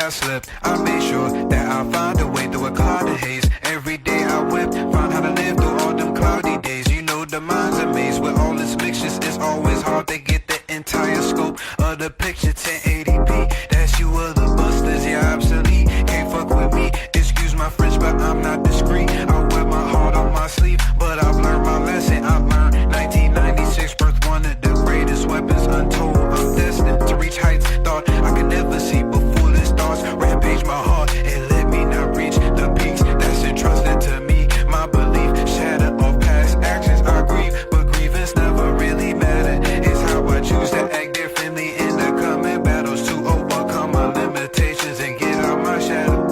I slept. I made sure that I find a way through a cloud of haze. Every day I wept, found how to live through all them cloudy days. You know the mind's a maze with all its mixtures. It's always hard to get the entire scope of the picture. 1080p, that's you other busters, yeah, obsolete. Can't fuck with me, excuse my French, but I'm not discreet. I wear my heart on my sleeve, but I've learned my lesson. I've learned 1996 birth, one of the greatest weapons untold. I'm destined to reach heights thought I could never see, but foolish thoughts rampage my heart and let me not reach the peaks that's entrusted to me. My belief shatter of past actions. I grieve, but grievance never really mattered. It's how I choose to act differently in the coming battles to overcome my limitations and get out my shadow.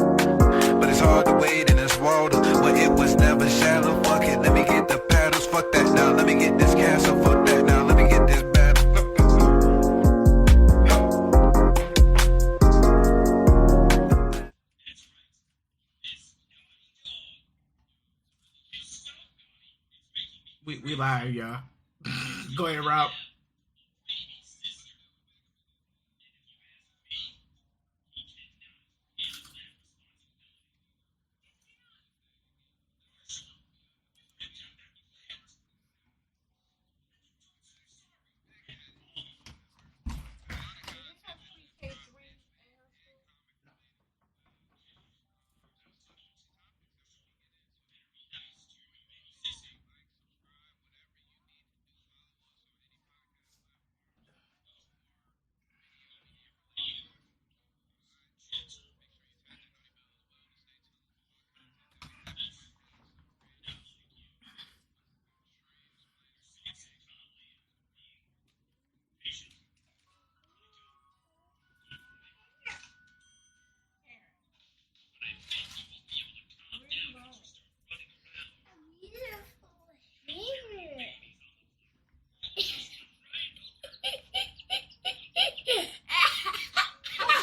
But it's hard to wait in this world where it was never shallow. Fuck it, let me get the paddles. Fuck that now, let me get this castle. Fuck that now, let me get this battle. We live, y'all. Go ahead, Rob.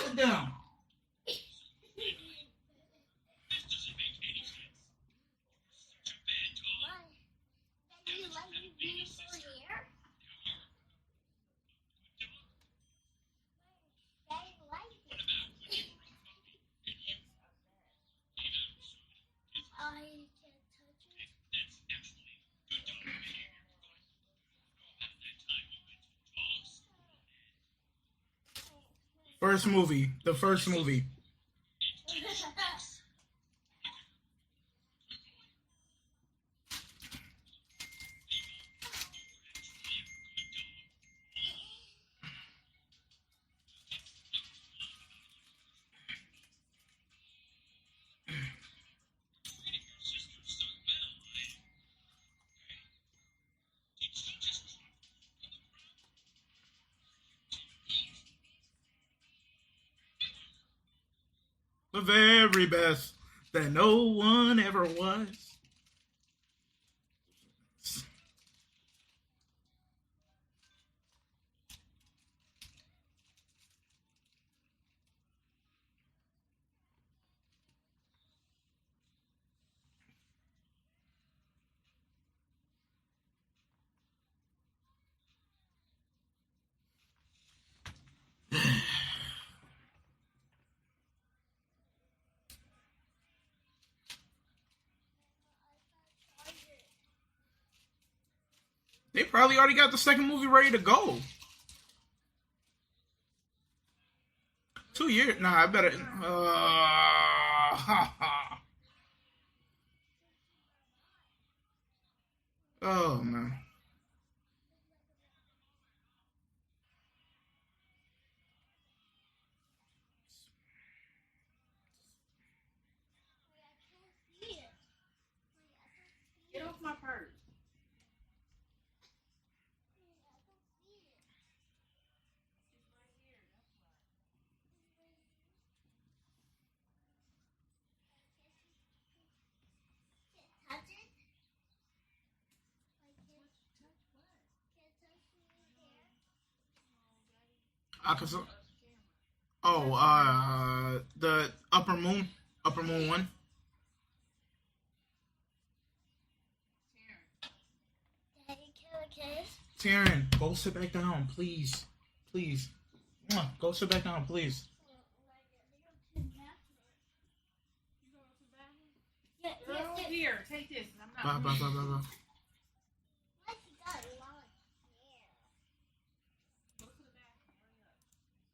Sit down. First movie. The first movie. The very best that no one ever was. They probably already got the second movie ready to go. 2 years? Nah, I better. Oh man. Get off my purse. The Upper Moon one. Taryn, go sit back down, please. Please. Go sit back down, please. Here, take this. I'm Bye, not. bye, bye, bye,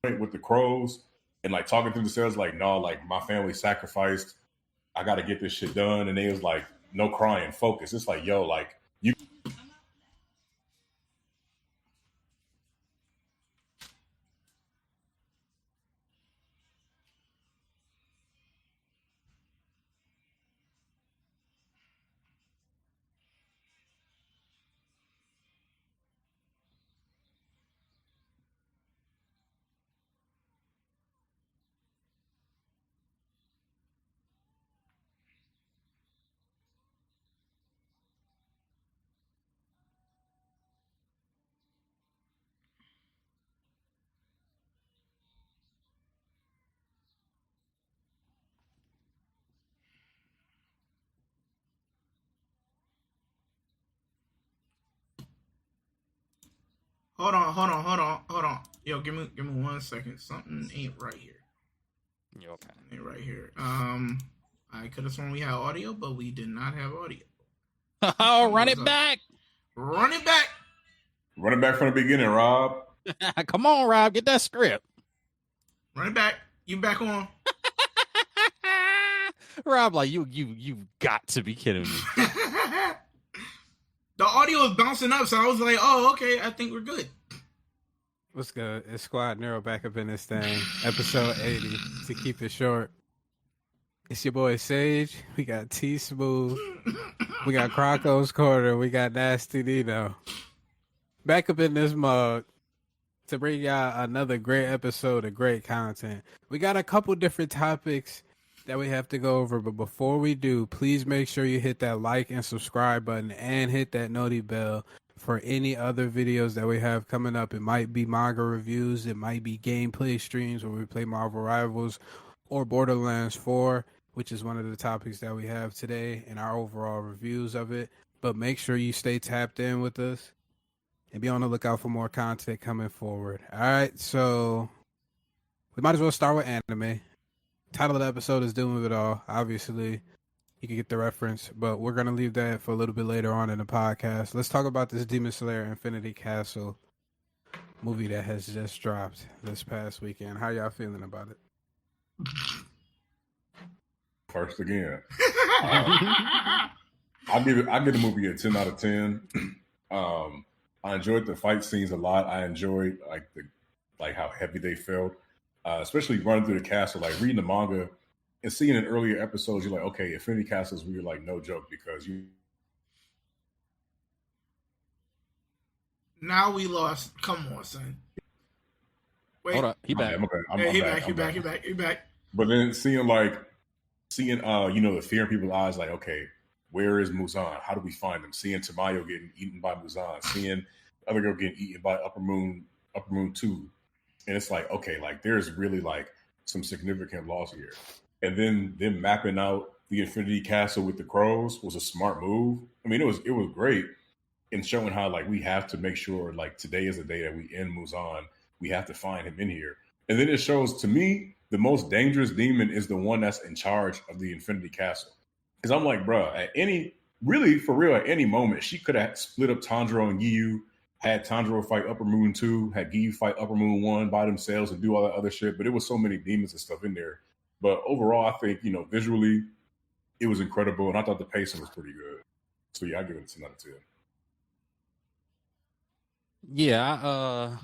bye. With the crows and like talking to themselves, like, no, like my family sacrificed. I got to get this shit done. And they was like, no crying, focus. It's like, yo, like you. Hold on. Yo, give me 1 second. Something ain't right here. You okay? Ain't right here. I could have sworn we had audio, but we did not have audio. Oh, run it back! Run it back! Run it back from the beginning, Rob. Come on, Rob, get that script. Run it back. You back on? Rob, like you got to be kidding me. The audio is bouncing up, so I was like, "Oh, okay, I think we're good." What's good? It's Squad Nero back up in this thing. Episode 80, to keep it short. It's your boy Sage. We got T Smooth. We got Croco's Corner. We got Nasty Nino. Back up in this mug to bring y'all another great episode of great content. We got a couple different topics that we have to go over, but before we do, please make sure you hit that like and subscribe button and hit that noti bell for any other videos that we have coming up. It might be manga reviews, it might be gameplay streams where we play Marvel Rivals or Borderlands 4, which is one of the topics that we have today in our overall reviews of it. But make sure you stay tapped in with us and be on the lookout for more content coming forward. All right, so we might as well start with anime. Title of the episode is Doom of It All. Obviously, you can get the reference, but we're going to leave that for a little bit later on in the podcast. Let's talk about this Demon Slayer Infinity Castle movie that has just dropped this past weekend. How y'all feeling about it? First again. I'll give the movie a 10 out of 10. I enjoyed the fight scenes a lot. I enjoyed like how heavy they felt. Especially running through the castle, like reading the manga and seeing in earlier episodes, you're like, okay, Infinity Castle is really like no joke because you. Now we lost. Come on, son. Wait. Hold up, he back. He back. But then seeing the fear in people's eyes, like, okay, where is Muzan? How do we find him? Seeing Tamayo getting eaten by Muzan, seeing the other girl getting eaten by Upper Moon 2. And it's like, okay, like there's really like some significant loss here. And then them mapping out the Infinity Castle with the crows was a smart move. I mean, it was great in showing how like we have to make sure like today is the day that we end Muzan. We have to find him in here. And then it shows to me the most dangerous demon is the one that's in charge of the Infinity Castle. Because I'm like, bro, at any moment, she could have split up Tanjiro and Giyu, had Tanjiro fight Upper Moon 2, had Giyu fight Upper Moon 1 by themselves and do all that other shit. But it was so many demons and stuff in there. But overall, I think, visually, it was incredible. And I thought the pacing was pretty good. So yeah, I give it a 10 out of 10. Yeah,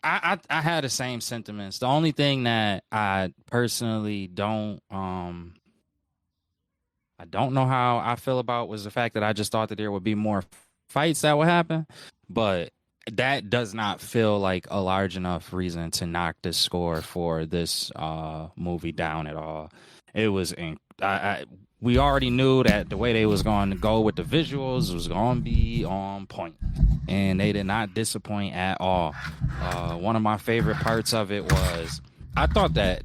I had the same sentiments. The only thing that I personally I don't know how I feel about was the fact that I just thought that there would be more fights that would happen, but that does not feel like a large enough reason to knock the score for this movie down at all. It was, we already knew that the way they was going to go with the visuals was going to be on point, and they did not disappoint at all. One of my favorite parts of it was, I thought that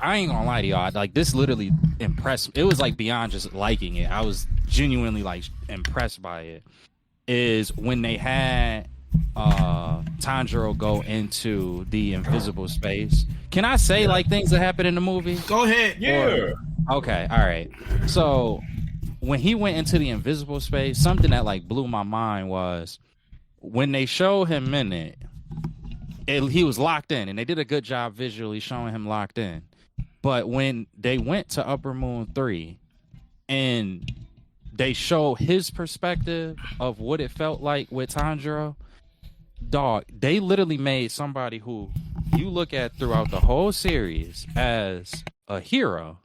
I ain't gonna lie to y'all, like this literally impressed. It was like beyond just liking it. I was genuinely like impressed by it. Is when they had Tanjiro go into the invisible space. Can I say like things that happen in the movie? Go ahead. Yeah. Okay, all right. So when he went into the invisible space, something that like blew my mind was when they showed him in it, he was locked in, and they did a good job visually showing him locked in. But when they went to Upper Moon 3 and they show his perspective of what it felt like with Tanjiro, dog, they literally made somebody who you look at throughout the whole series as a hero.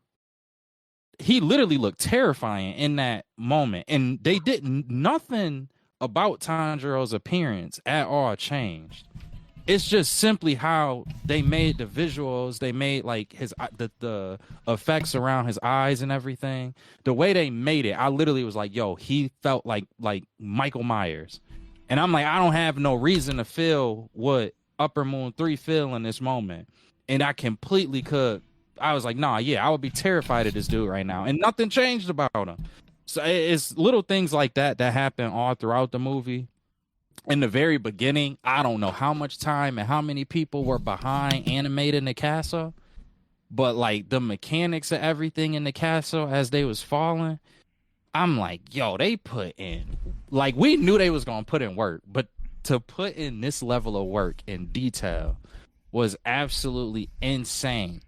He literally looked terrifying in that moment, and they didn't, nothing about Tanjiro's appearance at all changed. It's just simply how they made the visuals. They made like the effects around his eyes and everything. The way they made it, I literally was like, yo, he felt like Michael Myers. And I'm like, I don't have no reason to feel what Upper Moon 3 feel in this moment. And I completely could. I was like, nah, yeah, I would be terrified of this dude right now. And nothing changed about him. So it's little things like that happen all throughout the movie. In the very beginning, I don't know how much time and how many people were behind animating the castle, but like the mechanics of everything in the castle as they was falling, I'm like, yo, they put in, like, we knew they was going to put in work, but to put in this level of work in detail was absolutely insane.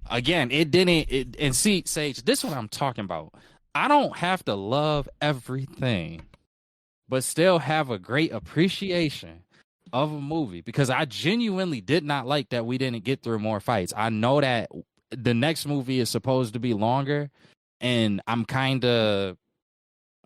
Again, and see, Sage, this is what I'm talking about. I don't have to love everything, but still have a great appreciation of a movie, because I genuinely did not like that we didn't get through more fights. I know that the next movie is supposed to be longer, and I'm kind of,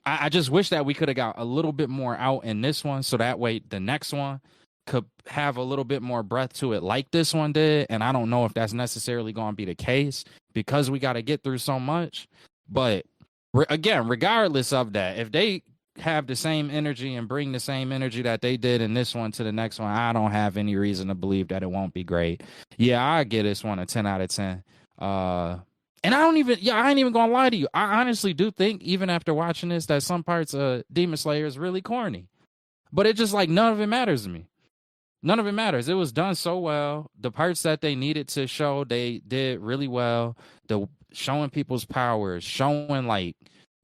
I just wish that we could have got a little bit more out in this one, so that way the next one could have a little bit more breath to it like this one did. And I don't know if that's necessarily going to be the case because we got to get through so much. But again, regardless of that, if they have the same energy and bring the same energy that they did in this one to the next one, I don't have any reason to believe that it won't be great. Yeah, I give this one a 10 out of 10. And I ain't even gonna lie to you. I honestly do think, even after watching this, that some parts of Demon Slayer is really corny. But it just, like, none of it matters to me. None of it matters. It was done so well. The parts that they needed to show, they did really well. The showing people's powers, showing like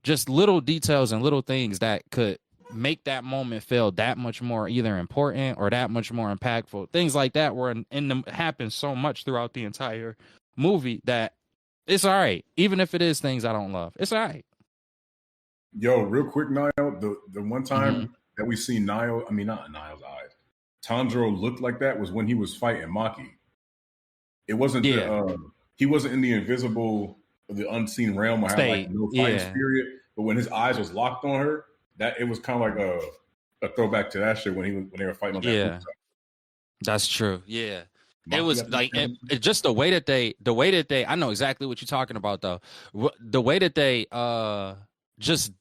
just little details and little things that could make that moment feel that much more either important or that much more impactful. Things like that were happen so much throughout the entire movie that it's all right. Even if it is things I don't love, it's all right. Yo, real quick, Niall, the one time that we see not Niall's eyes, Tanjiro looked like that was when he was fighting Maki. It wasn't he wasn't in the invisible, the unseen realm or had like no fighting spirit. But when his eyes was locked on her, that it was kind of like a throwback to that shit when they were fighting on that. Yeah, that's true. Yeah. It was like it just the way that they I know exactly what you're talking about though. The way that they just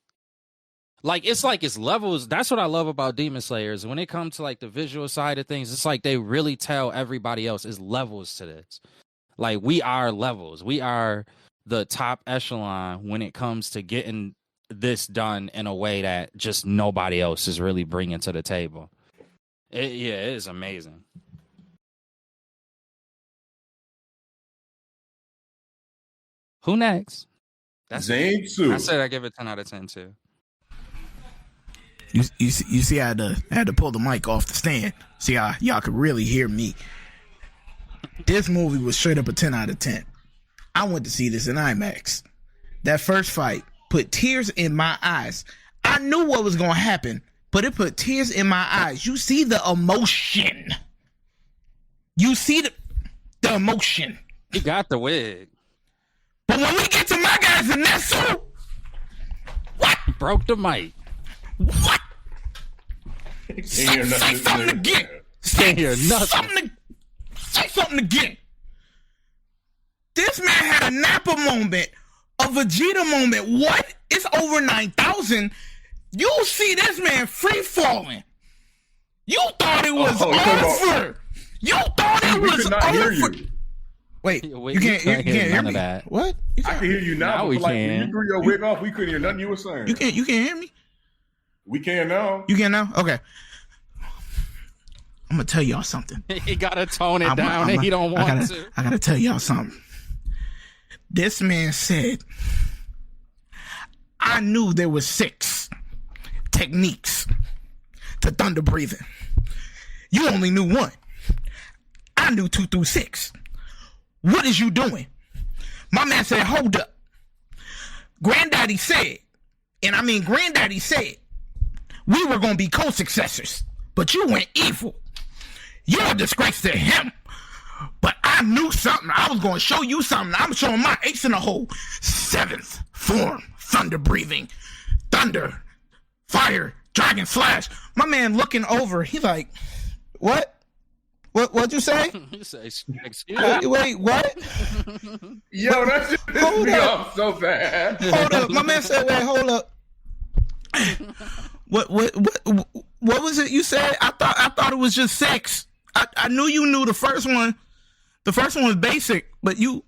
like it's levels. That's what I love about Demon Slayers. When it comes to like the visual side of things, it's like they really tell everybody else is levels to this. Like we are levels. We are the top echelon when it comes to getting this done in a way that just nobody else is really bringing to the table. It is amazing. Who next? That's Zainsu. I said I give it 10 out of 10 too. You see, I had to pull the mic off the stand. See how y'all could really hear me. This movie was straight up a 10 out of 10. I went to see this in IMAX. That first fight put tears in my eyes. I knew what was going to happen, but it put tears in my eyes. You see the emotion. You see the emotion. He got the wig. But when we get to my guys in Netsu, what? Broke the mic. What? Say something again. Say something again. This man had a Nappa moment, a Vegeta moment. What? It's over 9,000. You see this man free falling. You thought it was over. You thought it was could not over. Hear you. Wait, you can't hear me. That. What? I can hear you now. We like, can. When you threw your wig off, we couldn't hear nothing you were saying. You can't hear me? We can now. You can now? Okay. I'm gonna tell y'all something. He gotta tone it down and he don't want to. I gotta tell y'all something. This man said, I knew there was 6 techniques to thunder breathing. You only knew 1. I knew 2 through 6. What is you doing? My man said, hold up. Granddaddy said, and I mean Granddaddy said, we were going to be co-successors, but you went evil. You're a disgrace to him. But I knew something. I was going to show you something. I'm showing my ace in the hole. 7th form, thunder breathing, thunder, fire, dragon slash. My man looking over, he's like, what? What'd you say? You say, excuse me? Wait, what? Yo, that shit pissed me off so bad. Hold up. My man said, wait, hold up. What was it you said? I thought it was just 6. I knew you knew the first one. The first one was basic, but you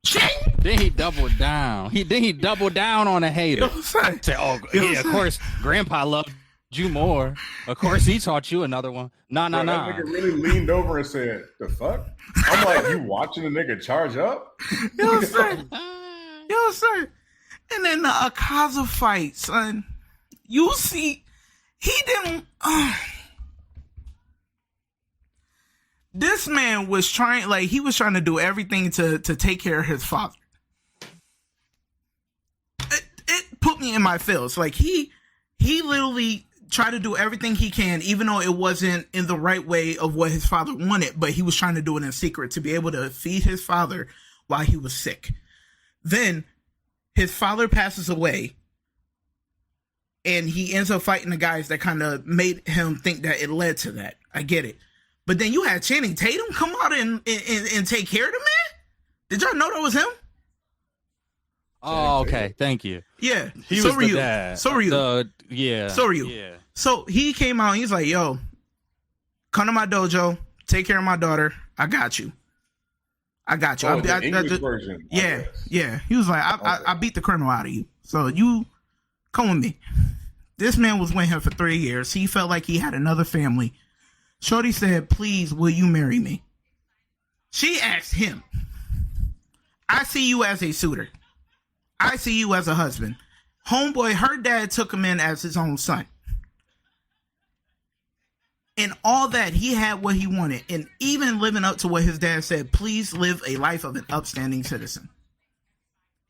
shit. Then he doubled down. He doubled down on a hater. You know what I'm saying? Say, oh You know yeah, what of I'm course, Grandpa loved you more. Of course, he taught you another one. Nah. That nigga really leaned over and said, "The fuck?" I'm like, you watching the nigga charge up? You know what I'm saying? You know what I'm saying? And then the Akaza fight, son. You see, he didn't. This man was trying, like, he was trying to do everything to take care of his father. It put me in my feels. Like, he literally tried to do everything he can, even though it wasn't in the right way of what his father wanted, but he was trying to do it in secret to be able to feed his father while he was sick. Then his father passes away, and he ends up fighting the guys that kind of made him think that it led to that. I get it. But then you had Channing Tatum come out and take care of the man? Did y'all know that was him? Oh, okay. Thank you. Yeah. He so was were the you. dad. So were you. Yeah. So were you. Yeah. So he came out and he's like, yo, come to my dojo, take care of my daughter. I got you. Oh, the English version. Yeah, yeah. He was like, I beat the criminal out of you. So you come with me. This man was with him for 3 years. He felt like he had another family. Shorty said, please, will you marry me? She asked him, I see you as a suitor. I see you as a husband. Homeboy, her dad took him in as his own son. And all that, he had what he wanted. And even living up to what his dad said, please live a life of an upstanding citizen.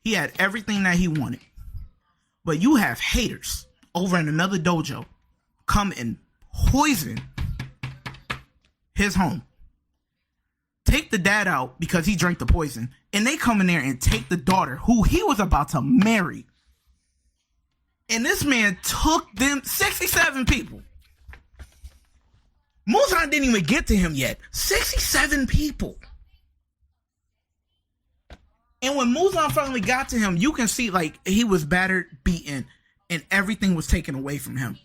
He had everything that he wanted. But you have haters over in another dojo come and poison his home. Take the dad out because he drank the poison. And they come in there and take the daughter who he was about to marry. And this man took them 67 people. Muzan didn't even get to him yet. 67 people. And when Muzan finally got to him, you can see like he was battered, beaten, and everything was taken away from him.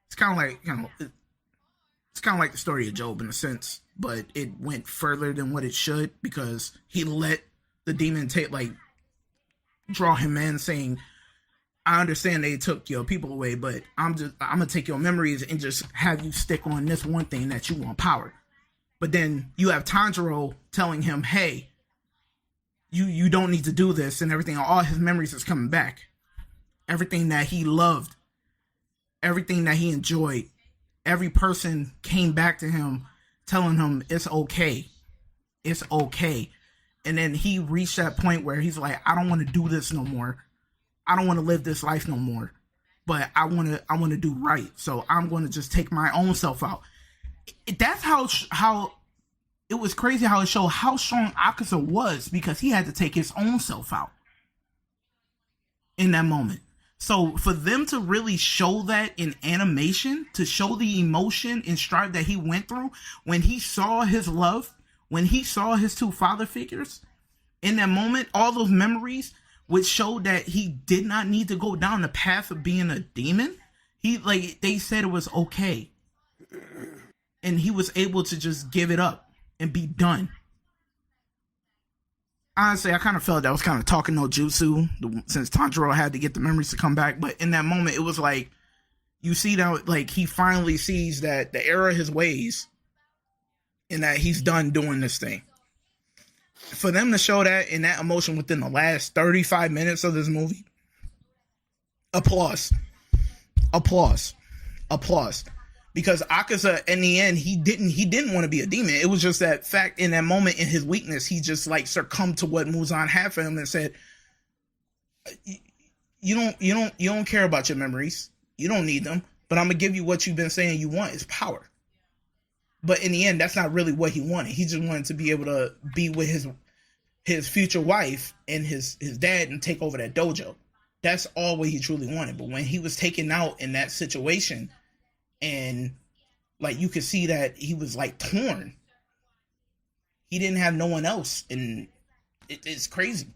It's kind of like, it's kind of like the story of Job in a sense, but it went further than what it should because he let the demon draw him in, saying, I understand they took your people away, but I'm gonna take your memories and just have you stick on this one thing that you want power. But then you have Tanjiro telling him, hey, you don't need to do this and everything. All his memories is coming back. Everything that he loved, everything that he enjoyed, every person came back to him telling him it's okay. It's okay. And then he reached that point where he's like, I don't want to do this no more. I don't want to live this life no more, but I want to do right. So I'm going to just take my own self out. That's how it was crazy how it showed how strong Akaza was because he had to take his own self out in that moment. So for them to really show that in animation, to show the emotion and strife that he went through when he saw his love, when he saw his two father figures in that moment, all those memories, which showed that he did not need to go down the path of being a demon. They said it was okay. And he was able to just give it up and be done. Honestly, I kind of felt that was kind of talking no jutsu since Tanjiro had to get the memories to come back. But in that moment, it was like, you see that like he finally sees that the error of his ways and that he's done doing this thing. For them to show that in that emotion within the last 35 minutes of this movie, applause. Because Akaza, in the end, he didn't want to be a demon. It was just that fact in that moment, in his weakness, he just like succumbed to what Muzan had for him and said, you don't care about your memories. You don't need them, but I'm gonna give you what you've been saying you want, is power. But in the end, that's not really what he wanted. He just wanted to be able to be with his future wife and his dad and take over that dojo. That's all what he truly wanted. But when he was taken out in that situation, and like you could see that he was like torn, he didn't have no one else, and it's crazy.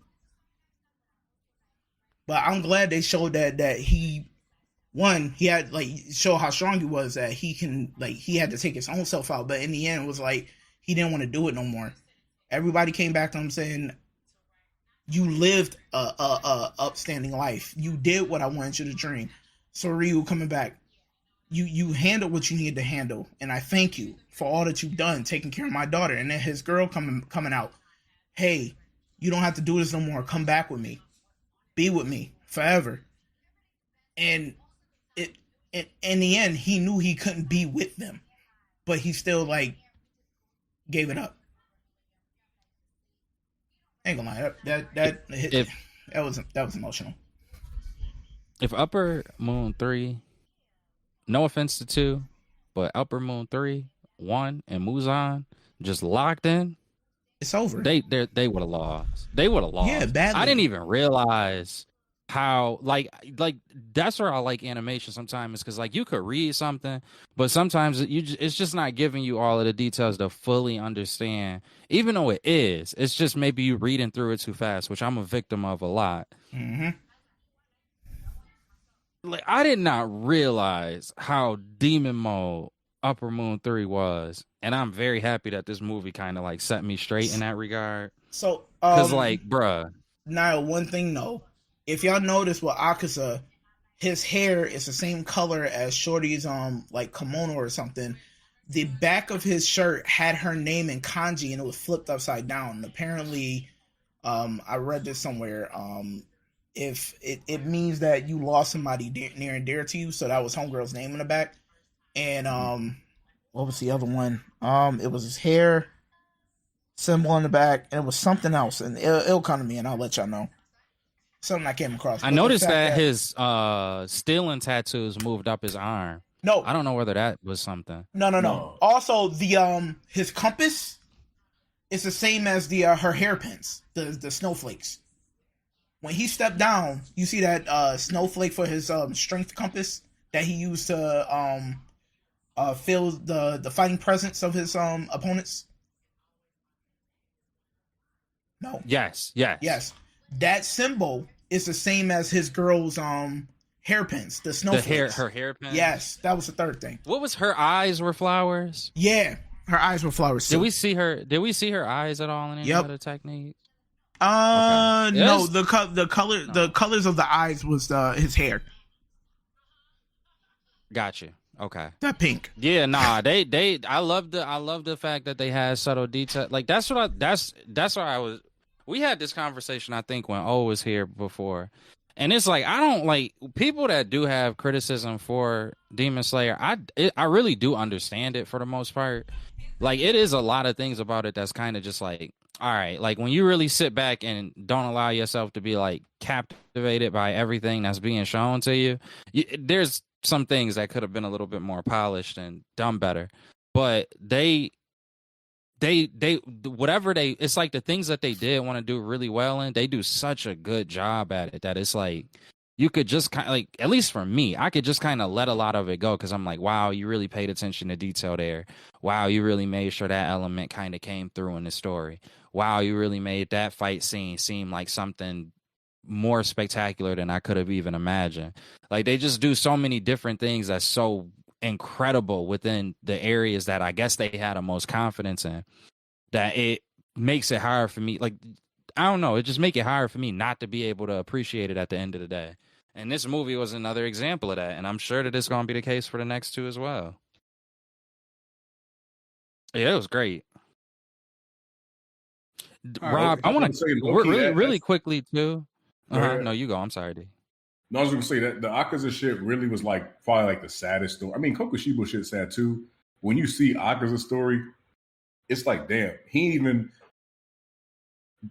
But I'm glad they showed that he had like show how strong he was, that he can like he had to take his own self out. But in the end, it was like he didn't want to do it no more. Everybody came back to him saying, "You lived a upstanding life. You did what I wanted you to dream." So Ryu coming back, you handled what you needed to handle, and I thank you for all that you've done, taking care of my daughter. And then his girl coming out, "Hey, you don't have to do this no more. Come back with me, be with me forever." And in the end, he knew he couldn't be with them, but he still like gave it up. Ain't gonna lie, that was emotional. If Upper Moon 3, no offense to 2, but Upper Moon 3, 1, and Muzan just locked in, it's over. They would have lost. They would have lost. Yeah, badly. I didn't even realize how like that's where I like animation sometimes, because like you could read something, but sometimes it's just not giving you all of the details to fully understand. Even though it's just maybe you reading through it too fast, which I'm a victim of a lot. Mm-hmm. Like I did not realize how demon mode Upper Moon 3 was, and I'm very happy that this movie kind of like set me straight in that regard. So, because like, bruh, now one thing though, if y'all notice with Akaza, his hair is the same color as Shorty's like kimono or something. The back of his shirt had her name in kanji and it was flipped upside down. And apparently, I read this somewhere. If it means that you lost somebody near and dear to you, so that was Homegirl's name in the back. And what was the other one? It was his hair symbol on the back, and it was something else, and it'll come to me, and I'll let y'all know. Something I came across. I noticed that his stealing tattoos moved up his arm. No, I don't know whether that was something. No. Also, the his compass is the same as the her hairpins, the snowflakes. When he stepped down, you see that snowflake for his strength compass that he used to feel the fighting presence of his opponents. No. Yes. That symbol is the same as his girl's hairpins, the snowflakes. Her hairpins. Yes, that was the third thing. What was her eyes were flowers? Yeah, her eyes were flowers too. Did we see her eyes at all in any other technique? Okay. No, the colors of the eyes was his hair. Got you. Okay. That pink. Yeah, nah. I love the fact that they had subtle detail. Like that's why I was. We had this conversation, I think, when O was here before, and it's like I don't like people that do have criticism for Demon Slayer. I really do understand it for the most part. Like it is a lot of things about it that's kind of just like, all right, like when you really sit back and don't allow yourself to be like captivated by everything that's being shown to you, there's some things that could have been a little bit more polished and done better. But they whatever it's like the things that they did want to do really well in, they do such a good job at it that it's like you could just kind of like, at least for me, I could just kind of let a lot of it go because I'm like, wow, you really paid attention to detail there. Wow, you really made sure that element kind of came through in the story. Wow, you really made that fight scene seem like something more spectacular than I could have even imagined. Like they just do so many different things that's so incredible within the areas that I guess they had the most confidence in, that it makes it hard for me. Like, I don't know, it just make it hard for me not to be able to appreciate it at the end of the day. And this movie was another example of that, and I'm sure that it's going to be the case for the next two as well. Yeah, it was great. All Rob, right. I want I'm to saying, low-key, really, really that's- quickly too. Go ahead. No, you go. I'm sorry, D. No, I was gonna say that the Akaza shit really was like probably like the saddest story. I mean, Kokushibo shit sad too. When you see Akaza's story, it's like, damn, he didn't even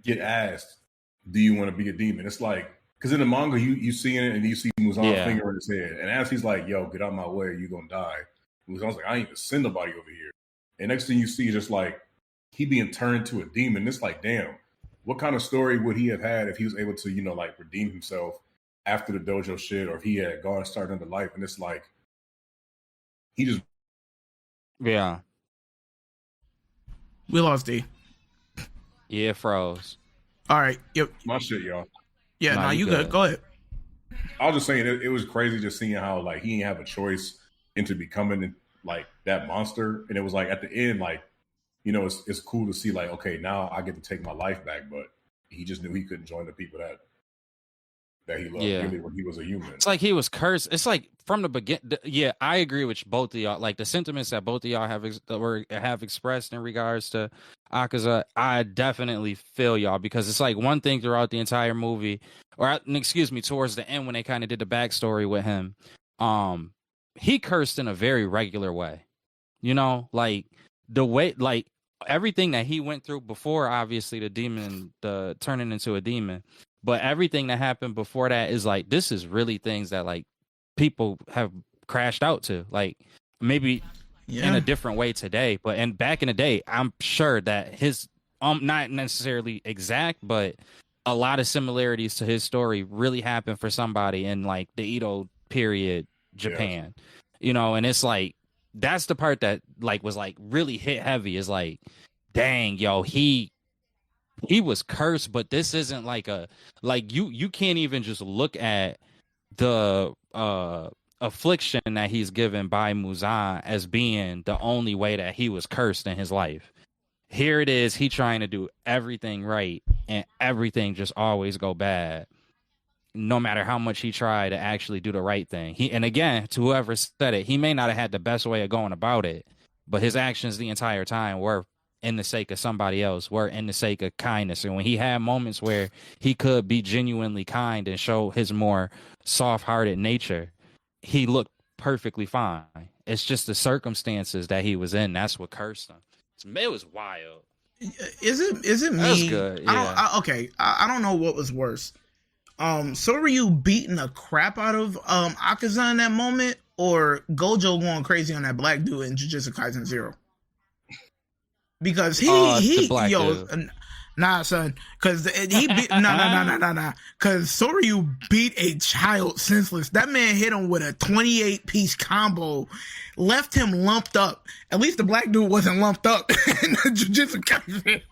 get asked, "Do you want to be a demon?" It's like, because in the manga, you see it and you see Muzan's Yeah. finger in his head, and as he's like, "Yo, get out my way, you gonna die." Muzan's like, "I ain't even send nobody over here." And next thing you see is just like he being turned to a demon. It's like, damn, what kind of story would he have had if he was able to, you know, like redeem himself after the dojo shit, or if he had gone and started another life? And it's like he just Yeah. We lost D. Yeah, froze. All right. Yep. my shit, y'all. Yeah. Nah, Nah, you you good. good. Go ahead. I was just saying it was crazy just seeing how like he didn't have a choice into becoming like that monster, and it was like at the end, like, you know, it's cool to see like, okay, now I get to take my life back, but he just knew he couldn't join the people that he loved really when he was a human. It's like he was cursed. It's like from the beginning. Yeah, I agree with both of y'all. Like the sentiments that both of y'all have expressed in regards to Akaza, I definitely feel y'all, because it's like one thing throughout the entire movie, or excuse me, towards the end when they kind of did the backstory with him, he cursed in a very regular way. You know, like the way, like everything that he went through before, obviously the turning into a demon. But everything that happened before that is like, this is really things that like people have crashed out to, like maybe in a different way today. But and back in the day, I'm sure that his not necessarily exact, but a lot of similarities to his story really happened for somebody in like the Edo period Japan. You know, and it's like that's the part that like was like really hit heavy, is like, dang, yo, he was cursed, but this isn't like you can't even just look at the affliction that he's given by Muzan as being the only way that he was cursed in his life. Here it is, he trying to do everything right and everything just always go bad, no matter how much he tried to actually do the right thing. And again, to whoever said it, he may not have had the best way of going about it, but his actions the entire time were in the sake of somebody else, were in the sake of kindness. And when he had moments where he could be genuinely kind and show his more soft-hearted nature, he looked perfectly fine. It's just the circumstances that he was in, that's what cursed him. It was wild. Is it me? That was good. Yeah. I don't know what was worse. So were you beating the crap out of Akaza in that moment, or Gojo going crazy on that black dude in Jujutsu Kaisen 0? Because nah, son, because he beat nah. Because Soryu beat a child senseless. That man hit him with a 28-piece combo, left him lumped up. At least the black dude wasn't lumped up in the Jujutsu Kaisen.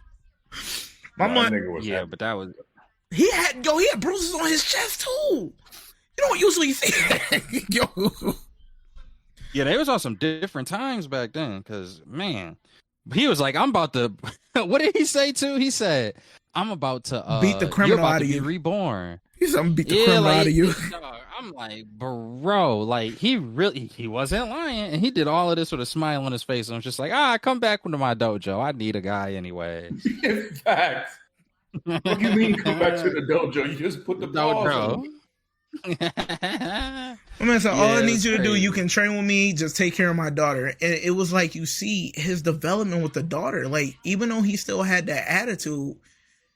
But that was he had bruises on his chest too. You don't usually see that. Yo. Yeah, they was on some different times back then, because man, he was like, I'm about to what did he say too? He said, I'm about to beat the criminal out of you. Reborn. He said, I'm beat the criminal out of you. I'm like, bro, like he wasn't lying, and he did all of this with a smile on his face. And I'm just like, come back into my dojo. I need a guy anyway. In fact, what do you mean come back to the dojo? You just put the dojo. So all I need you to do, you can train with me, just take care of my daughter. And it was like, you see his development with the daughter. Like, even though he still had that attitude,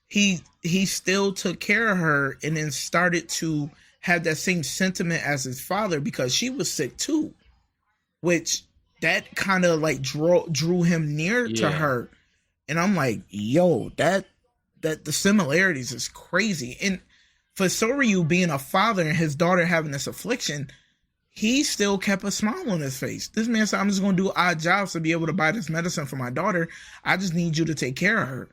he still took care of her, and then started to have that same sentiment as his father, because she was sick too, which that kind of like drew him near to her. And I'm like, yo, that the similarities is crazy. And for Soryu being a father and his daughter having this affliction, he still kept a smile on his face. This man said, I'm just going to do odd jobs to be able to buy this medicine for my daughter. I just need you to take care of her.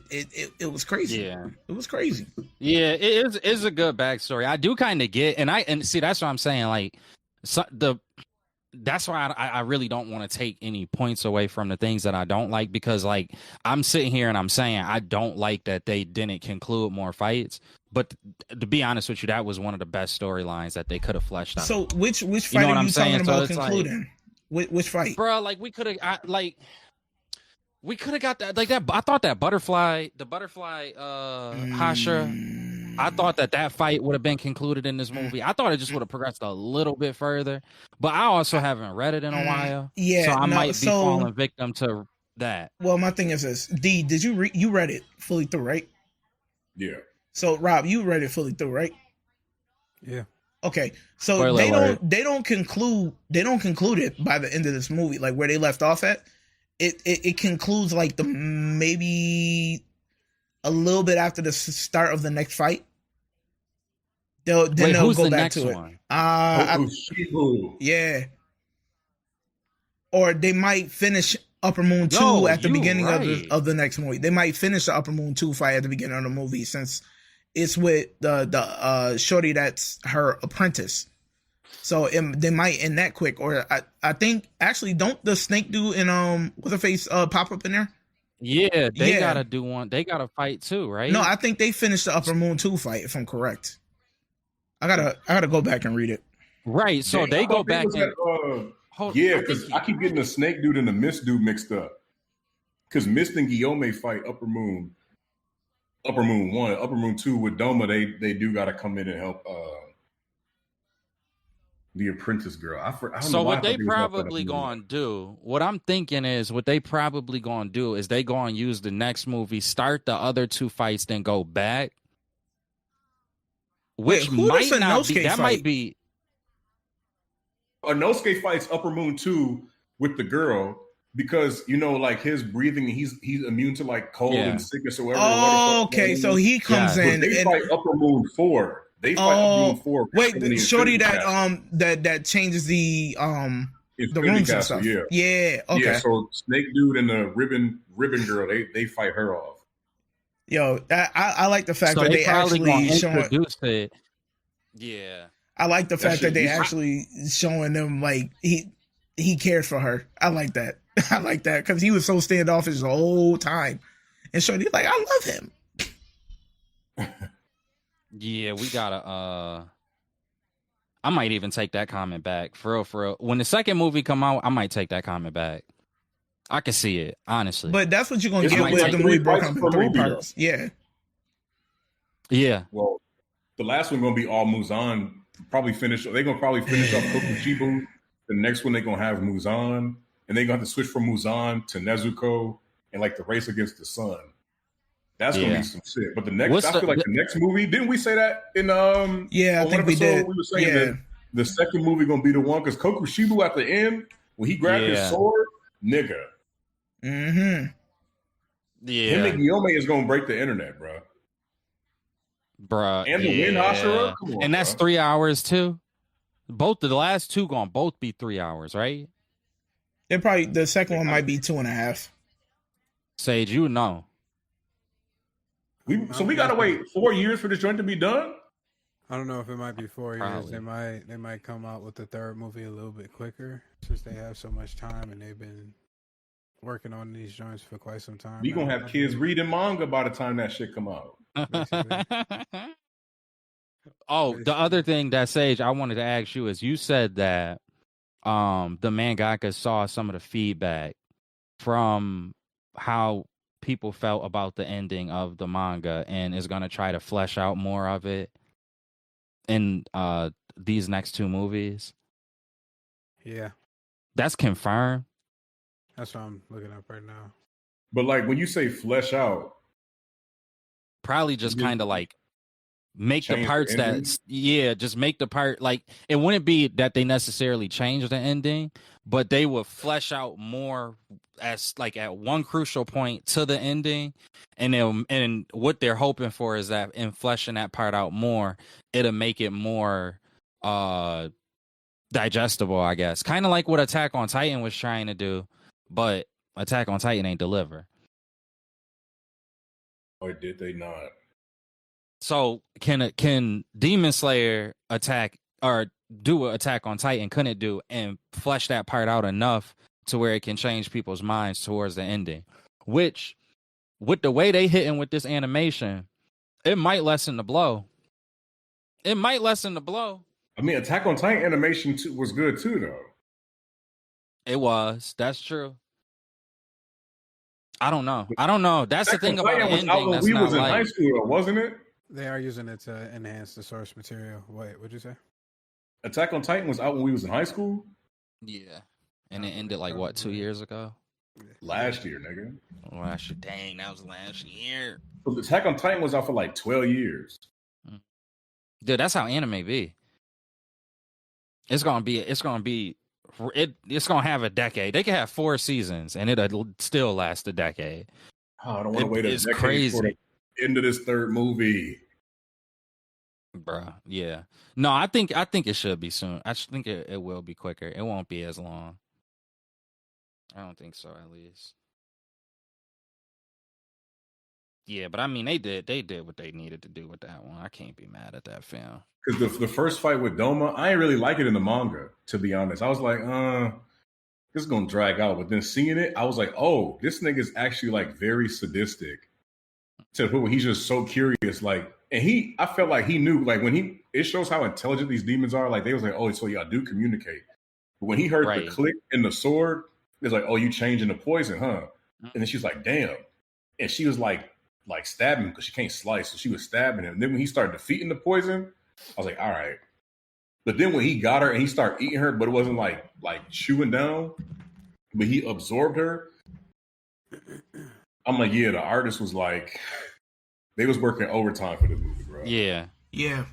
It was crazy. Yeah. It was crazy. Yeah, it is a good backstory. I do kind of get, and see, that's what I'm saying. Like, that's why I really don't want to take any points away from the things that I don't like, because like I'm sitting here and I'm saying I don't like that they didn't conclude more fights. But to be honest with you, that was one of the best storylines that they could have fleshed out. So which fight are you talking about concluding? Which fight? Bro, like we could have We could have got that like that. I thought that the butterfly Hashira. I thought that fight would have been concluded in this movie. I thought it just would have progressed a little bit further. But I also haven't read it in a while, Yeah, so I no, might be so- falling victim to that. Well, my thing is this. D, did you you read it fully through, right? Yeah. So Rob, you read it fully through, right? Yeah. Okay. So Spoiler alert. they don't conclude it by the end of this movie, like where they left off at. It concludes like the maybe a little bit after the start of the next fight. They'll Who's go the back next to one? it. Shibu. Yeah. Or they might finish Upper Moon 2 No, at the you beginning right. of the next movie. They might finish the Upper Moon 2 fight at the beginning of the movie, since it's with the shorty that's her apprentice. So they might end that quick. Or I think actually, don't the snake dude and what's her face pop up in there? Yeah, they Yeah. gotta do one. They gotta fight too, right? No, I think they finished the Upper Moon 2 fight, if I'm correct. I gotta go back and read it. right. So Yeah, they I go thought back was and at, hold, yeah, I because think I keep getting the snake dude and the mist dude mixed up. Because Mist and Guillaume fight Upper Moon 1, Upper Moon 2 with Doma. They do got to come in and help the apprentice girl. I don't know So why I what they thought was about that probably movie. gonna do, what I'm thinking is what they probably gonna do is they gonna use the next movie, start the other two fights, then go back. Which Wait, who might does not be Inosuke that fight? might be Inosuke fights Upper Moon 2 with the girl because like his breathing, he's immune to like cold Yeah. and sickness or whatever. Oh, okay. So he comes Yeah. But in they and fight Upper Moon 4. They fight Upper Moon 4. wait, in the shorty Infinity that Castle. that changes the Infinity rooms and Castle, stuff. yeah. Yeah, okay. Yeah, so Snake Dude and the ribbon girl, they fight her off. Yo, I like the fact so that they they probably actually gonna showing. introduce it. Yeah. I like the fact shit- that they I- actually showing them like he cares for her. I like that. I like that because he was so standoffish the whole time, and Shorty like, I love him. Yeah, we gotta I might even take that comment back. For real. When the second movie come out, I might take that comment back. I can see it, honestly. But that's what you're gonna It's get like with the three movie broken parts up per in 3 movie, though. parts. Yeah. yeah. Well, the last one gonna be all Muzan. They're gonna probably finish off Kokushibu. The next one they're gonna have Muzan, and they're gonna have to switch from Muzan to Nezuko and like the race against the sun. That's gonna Yeah. be some shit. But the next, What's I feel like the next movie. Didn't we say that in Yeah, I on think one we episode? did. We were saying Yeah. that the second movie gonna be the one because Kokushibu at the end when he grabbed his Yeah. sword, nigga. Mm-hmm. Him Yeah. and Guillaume is gonna break the internet, bro. Bruh. And the Wind Hashira? Come on, and that's bruh. 3 hours too. Both the last two gonna both be 3 hours, right? They probably the second one might be 2.5. Sage, you know. So we gotta wait 4 years for this joint to be done. I don't know if it might be 4 years. Probably. They might come out with the third movie a little bit quicker since they have so much time and they've been working on these joints for quite some time. We now. gonna have kids reading manga by the time that shit come out. Basically. Oh, the other thing that Sage I wanted to ask you is you said that the mangaka saw some of the feedback from how people felt about the ending of the manga and is going to try to flesh out more of it in these next two movies. Yeah, That's confirmed. that's what I'm looking up right now. But like when you say flesh out, Probably just Yeah. kind of like make the Change the parts ending? just make the part like it wouldn't be that they necessarily change the ending, but they would flesh out more as like at one crucial point to the ending, and what they're hoping for is that in fleshing that part out more, it'll make it more digestible, I guess. Kind of like what Attack on Titan was trying to do, but Attack on Titan ain't deliver. or did they not? So can Demon Slayer attack or do an Attack on Titan? Couldn't it do and flesh that part out enough to where it can change people's minds towards the ending? Which, with the way they hitting with this animation, it might lessen the blow. It might lessen the blow. I mean, Attack on Titan animation too, was good too, though. It was. That's true. I don't know. That's the thing about Titan was out ending. when That's we not was in high like. school, wasn't it? They are using it to enhance the source material. Wait, what'd you say? Attack on Titan was out when we was in high school. Yeah, and it ended like what 2 years ago? Last year, nigga. Last year. Dang, that was last year. So Attack on Titan was out for like 12 years. Dude, that's how anime be. It's gonna have a decade. They can have 4 seasons and it'll still last a decade. Oh, I don't want to wait a It's decade crazy. for the end of this third movie. Bruh, yeah. No, I think it should be soon. I think it will be quicker. It won't be as long. I don't think so, at least. Yeah, but I mean, they did what they needed to do with that one. I can't be mad at that film. Because the first fight with Doma, I ain't really like it in the manga, to be honest. I was like, this is gonna drag out. But then seeing it, I was like, oh, this nigga's actually like very sadistic. To the point where he's just so curious, like, and I felt like he knew, like it shows how intelligent these demons are. Like they was like, oh, so y'all do communicate. But when he heard the click in the sword, it's like, oh, you changing the poison, huh? And then she's like, damn. And she was like stabbing him because she can't slice, so she was stabbing him. And then when he started defeating the poison, I was like, all right. But then when he got her and he started eating her, but it wasn't like chewing down, but he absorbed her. I'm like, yeah, the artist was like, they was working overtime for this movie, bro. Yeah. Yeah.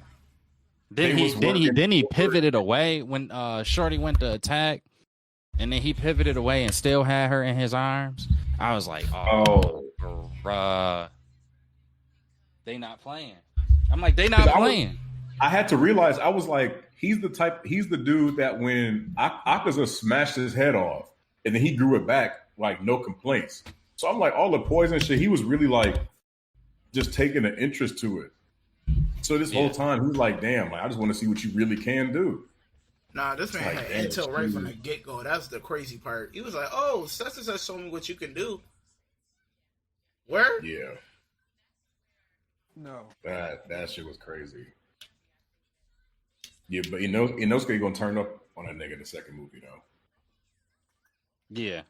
Then he pivoted away when Shorty went to attack, and then he pivoted away and still had her in his arms. I was like, oh. Bruh. They not playing. I'm like, they not playing. I had to realize, I was like, he's the dude that when Akaza smashed his head off and then he grew it back, like no complaints. So I'm like, all the poison shit, he was really like just taking an interest to it. So this whole time he's like, damn, like, I just want to see what you really can do. Nah, this man like, had intel right from the get-go. That's the crazy part. He was like, oh, such and such show me what you can do. Where? Yeah. No. That shit was crazy. Yeah, but Inosuke gonna turn up on that nigga in the second movie though. Yeah.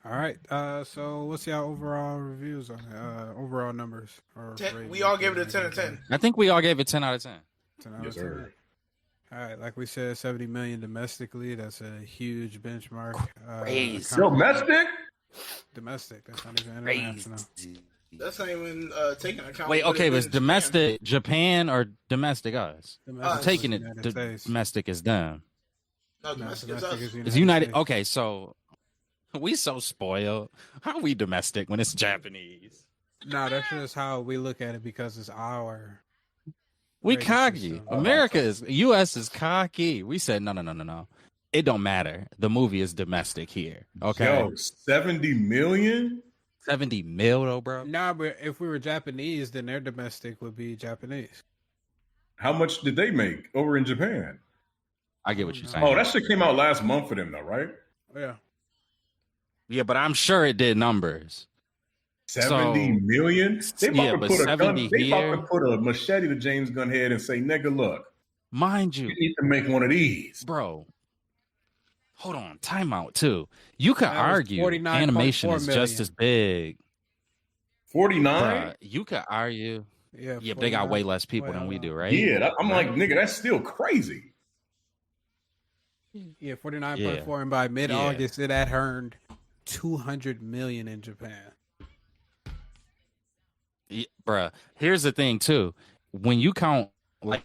All right. So what's your overall reviews on it? Overall numbers? Or we all gave it a 10 out of 10. I think we all gave it 10 out of 10. 10 out Yes, of 10. sir. All right, like we said, 70 million domestically. That's a huge benchmark. Crazy. Domestic? Domestic. That's not even international. That's not even taking account. Wait, okay, was domestic Japan or domestic us? Domestic Taking is it, United States. domestic is them. No, domestic is us. It's United. States. Okay, so we so spoiled. How are we domestic when it's Japanese? No, that's just how we look at it because it's our. We rating cocky. system. U.S. is cocky. We said no. It don't matter. The movie is domestic here. Okay. Yo, 70 million? 70 mil though, bro. Nah, but if we were Japanese, then their domestic would be Japanese. How much did they make over in Japan? I get what you're saying. Oh, that shit came out last month for them though, right? Yeah. Yeah, but I'm sure it did numbers. 70 million? They about to put a gun. They here, about to put a machete to James Gunn head and say, nigga, look. Mind you need to make one of these. Bro. Hold on. Timeout too. You could argue animation is just as big. 49? You could argue. Yeah, but they got way less people than we do, right? Yeah, I'm like, nigga, that's still crazy. Yeah, 49.4, and by mid-August, it had earned 200 million in Japan. Yeah, bruh, here's the thing too. When you count like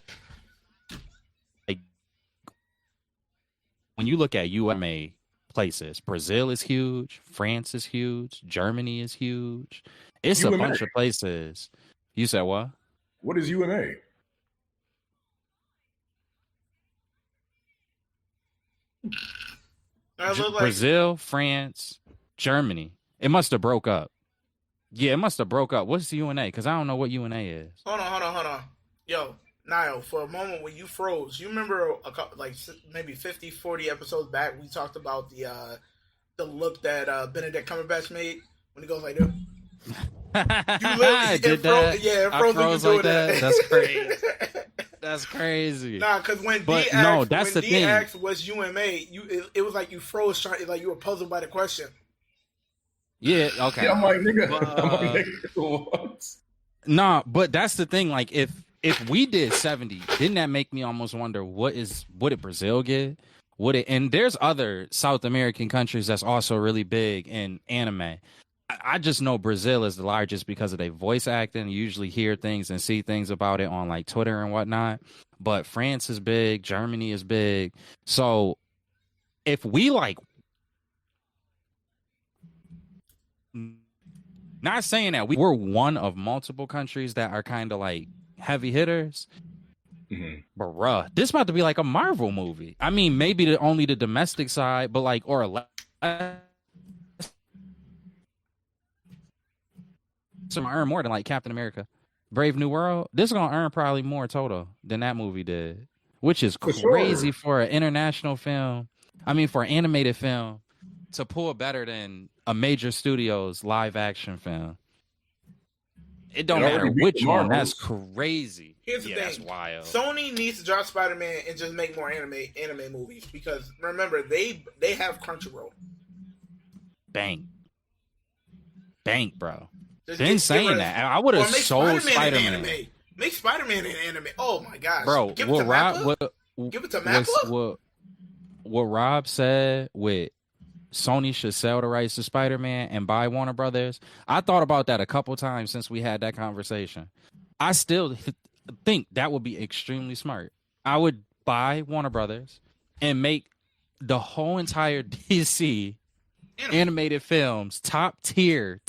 when you look at UMA places, Brazil is huge, France is huge, Germany is huge. It's a bunch of places. You said what? What is UMA? Brazil, France, Germany. It must have broke up. Yeah, it must have broke up. What's UNA? Because I don't know what UNA is. Hold on. Yo, Niall, for a moment when you froze, you remember maybe 50, 40 episodes back, we talked about the look that Benedict Cumberbatch made when he goes like this? You literally did that? Yeah, it froze like that. That's crazy. That's crazy. Nah, because when But D no, asked, that's when the D thing. asked what's UMA, it was like you froze, like you were puzzled by the question. Yeah, okay. Yeah, I'm like, nigga. But, I'm like, nigga, what? nah, but that's the thing. Like, if we did 70, didn't that make me almost wonder what did Brazil get? And there's other South American countries that's also really big in anime. I just know Brazil is the largest because of their voice acting. You usually hear things and see things about it on like Twitter and whatnot. But France is big, Germany is big. So if we like, not saying that we're one of multiple countries that are kind of like heavy hitters, but this about to be like a Marvel movie. I mean, maybe only the domestic side, but like some earn more than like Captain America, Brave New World. This is gonna earn probably more total than that movie did, which is crazy for an international film. I mean, for an animated film to pull better than a major studio's live action film. It don't matter which one. That's crazy. Here's the thing. That's wild. Sony needs to drop Spider-Man and just make more anime movies because remember they have Crunchyroll. Bank, bro. Just Been saying that. I would have sold Spider-Man. Make Spider-Man an anime. Oh my gosh, bro. Give it to Mappa. What Rob said with Sony should sell the rights to Spider-Man and buy Warner Brothers. I thought about that a couple times since we had that conversation. I still think that would be extremely smart. I would buy Warner Brothers and make the whole entire DC animated films top tier.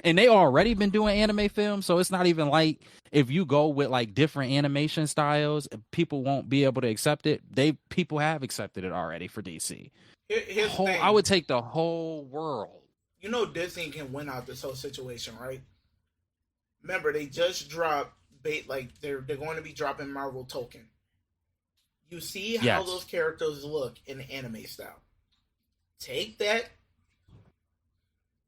And they already been doing anime films, so it's not even like if you go with like different animation styles, people won't be able to accept it. People have accepted it already for DC. Here's the thing. I would take the whole world. You know Disney can win out this whole situation, right? Remember, they just dropped they're going to be dropping Marvel Token. You see how those characters look in the anime style. Take that,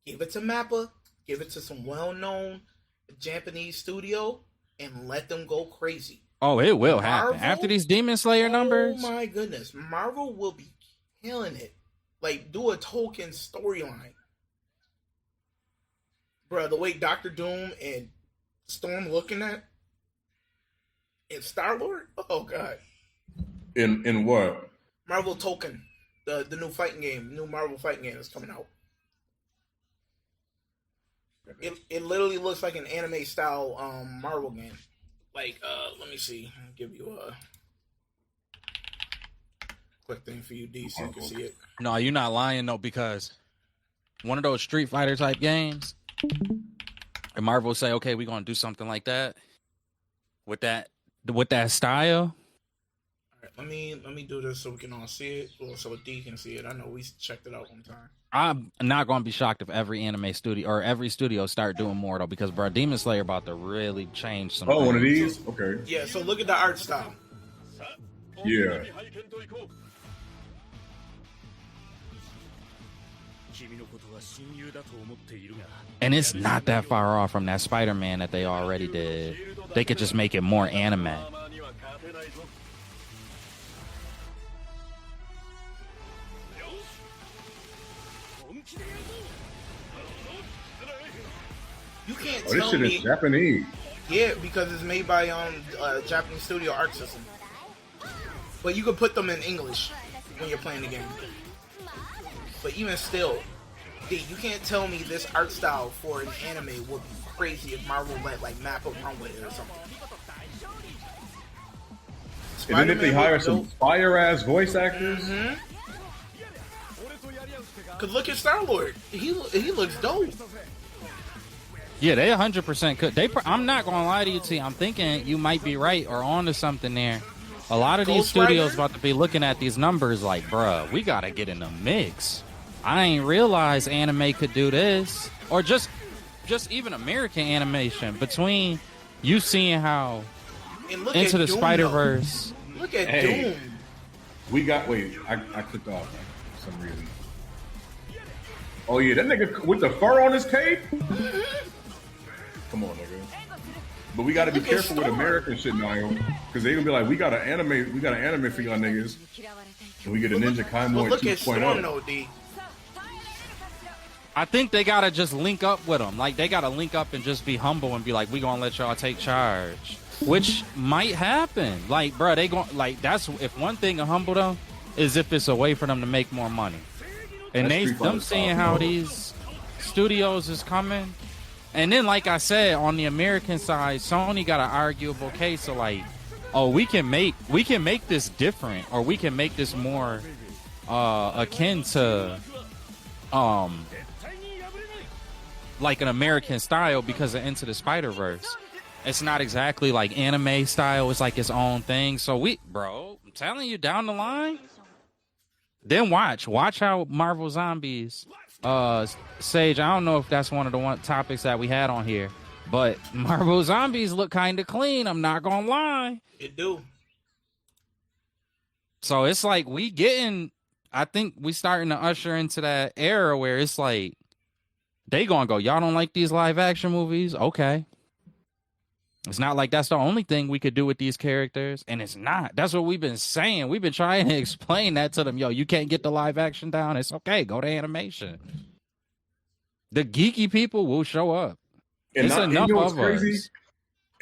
give it to Mappa, give it to some well-known Japanese studio, and let them go crazy. Oh, it will happen. After these Demon Slayer numbers. Oh my goodness. Marvel will be killing it. Like, do a Tolkien storyline. Bro, the way Doctor Doom and Storm looking at and Star-Lord? Oh, God. In what? Marvel Tolkien. The new fighting game. New Marvel fighting game is coming out. It literally looks like an anime style Marvel game. Like, let me see. I'll give you a quick thing for you, D, so you can see it. No, you're not lying though, because one of those Street Fighter type games, and Marvel say, okay, we're gonna do something like that with that style. All right, let me do this so we can all see it, or so D can see it. I know we checked it out one time. I'm not gonna be shocked if every anime studio or every studio start doing more though, because bro, Demon Slayer about to really change some. Oh, one of these? Okay. Yeah, so look at the art style. Yeah. And it's not that far off from that Spider-Man that they already did. They could just make it more anime. You can't this tell shit me. is Japanese. Yeah, because it's made by Japanese studio Art System. But you could put them in English when you're playing the game. But even still, D, you can't tell me this art style for an anime would be crazy if Marvel let like Mappa run with it or something. And then if they hire some fire-ass voice actors. Mm-hmm. Cause look at Star-Lord. He looks dope. Yeah, they 100% could. I'm not gonna lie to you, T. I'm thinking you might be right or onto something there. A lot of these studios about to be looking at these numbers like, bruh, we gotta get in the mix. I ain't realize anime could do this, or just even American animation. Between you seeing how Into the Spider-Verse. Look at Doom. We got I clicked off for some reason. Oh yeah, that nigga with the fur on his cape. Come on, nigga. But we got to be careful with American shit now, because they gonna be like, we got an anime for y'all niggas, and we get a Ninja Kaimon 2.0. D. I think they gotta just link up with them. Like they gotta link up and just be humble and be like, we gonna let y'all take charge, which might happen. Like, bro, they gon' like that's if one thing to humble them is if it's a way for them to make more money, and them seeing how these studios is coming. And then, like I said, on the American side, Sony got an arguable case of like, oh, we can make this different, or we can make this more akin to like an American style because of Into the Spider-Verse. It's not exactly like anime style, it's like its own thing. So bro, I'm telling you, down the line, then watch how Marvel Zombies Sage, I don't know if that's one of the topics that we had on here, but Marvel Zombies look kind of clean. I'm not gonna lie. It do. So it's like I think we starting to usher into that era where it's like they gonna go, y'all don't like these live action movies? Okay. It's not like that's the only thing we could do with these characters, and it's not. That's what we've been saying. We've been trying to explain that to them. Yo, you can't get the live action down. It's okay. Go to animation. The geeky people will show up. And it's enough of crazy? Us.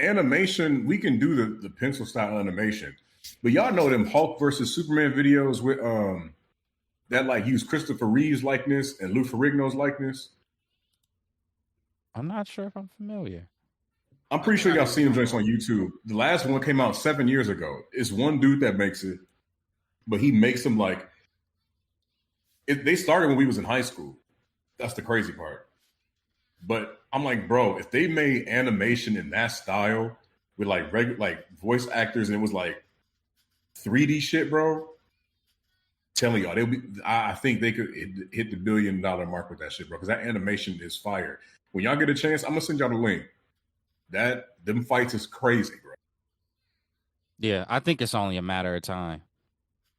Animation, we can do the pencil style animation, but y'all know them Hulk versus Superman videos with that like use Christopher Reeve's likeness and Lou Ferrigno's likeness. I'm not sure if I'm familiar. I'm pretty sure y'all seen them joints on YouTube. The last one came out 7 years ago. It's one dude that makes it, but he makes them like they started when we was in high school. That's the crazy part. But I'm like, bro, if they made animation in that style with like like voice actors and it was like 3D shit, bro, telling y'all, I think they could hit the $1 billion mark with that shit, bro. Because that animation is fire. When y'all get a chance, I'm gonna send y'all the link. Them fights is crazy, bro. Yeah, I think it's only a matter of time.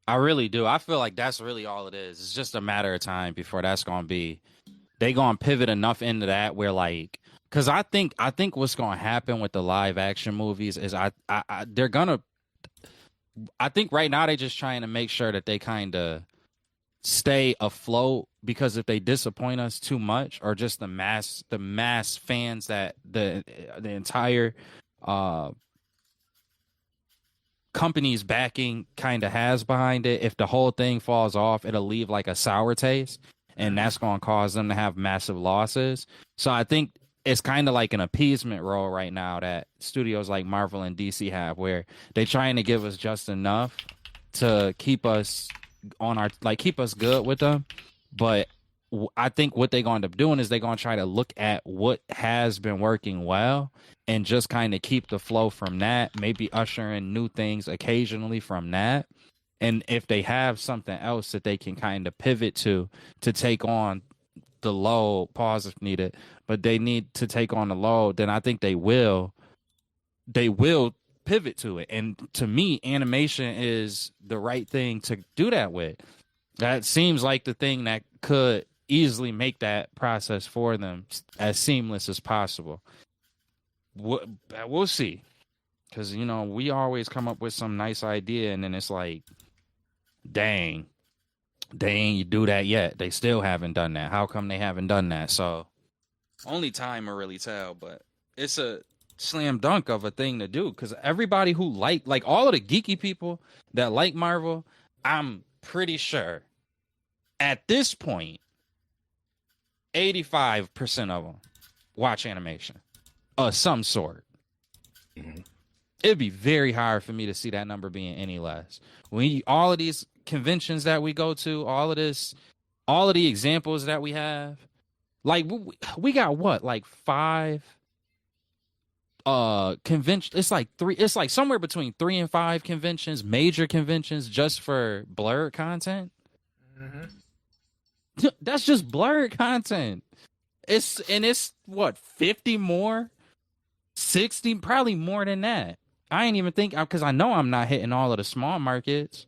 I really do. I feel like that's really all it is. It's just a matter of time before that's gonna be. They gonna pivot enough into that where like, because I think what's gonna happen with the live action movies is they're gonna. I think right now they're just trying to make sure that they kind of stay afloat, because if they disappoint us too much, or just the mass fans that the entire company's backing kind of has behind it, if the whole thing falls off, it'll leave like a sour taste, and that's going to cause them to have massive losses. So I think it's kind of like an appeasement role right now that studios like Marvel and DC have, where they're trying to give us just enough to keep us on our, like, keep us good with them. But I think what they're going to end up doing is they're going to try to look at what has been working well and just kind of keep the flow from that, maybe usher in new things occasionally from that. And if they have something else that they can kind of pivot to take on the load, pause if needed, but they need to take on the load, then I think they will pivot to it. And to me, animation is the right thing to do that with. That seems like the thing that could easily make that process for them as seamless as possible. We'll see. Because, you know, we always come up with some nice idea, and then it's like, dang, they ain't do that yet. They still haven't done that. How come they haven't done that? So only time will really tell, but it's a slam dunk of a thing to do, because everybody who like all of the geeky people that like Marvel, I'm pretty sure at this point 85% of them watch animation of some sort. Mm-hmm. It'd be very hard for me to see that number being any less. All of these conventions that we go to, all of the examples that we have, like we got what, like 5 convention. It's like 3. It's like somewhere between 3 and 5 conventions, major conventions, just for blurred content. Mm-hmm. That's just blurred content. It's what, 50 more, 60, probably more than that. I ain't even think, because I know I'm not hitting all of the small markets,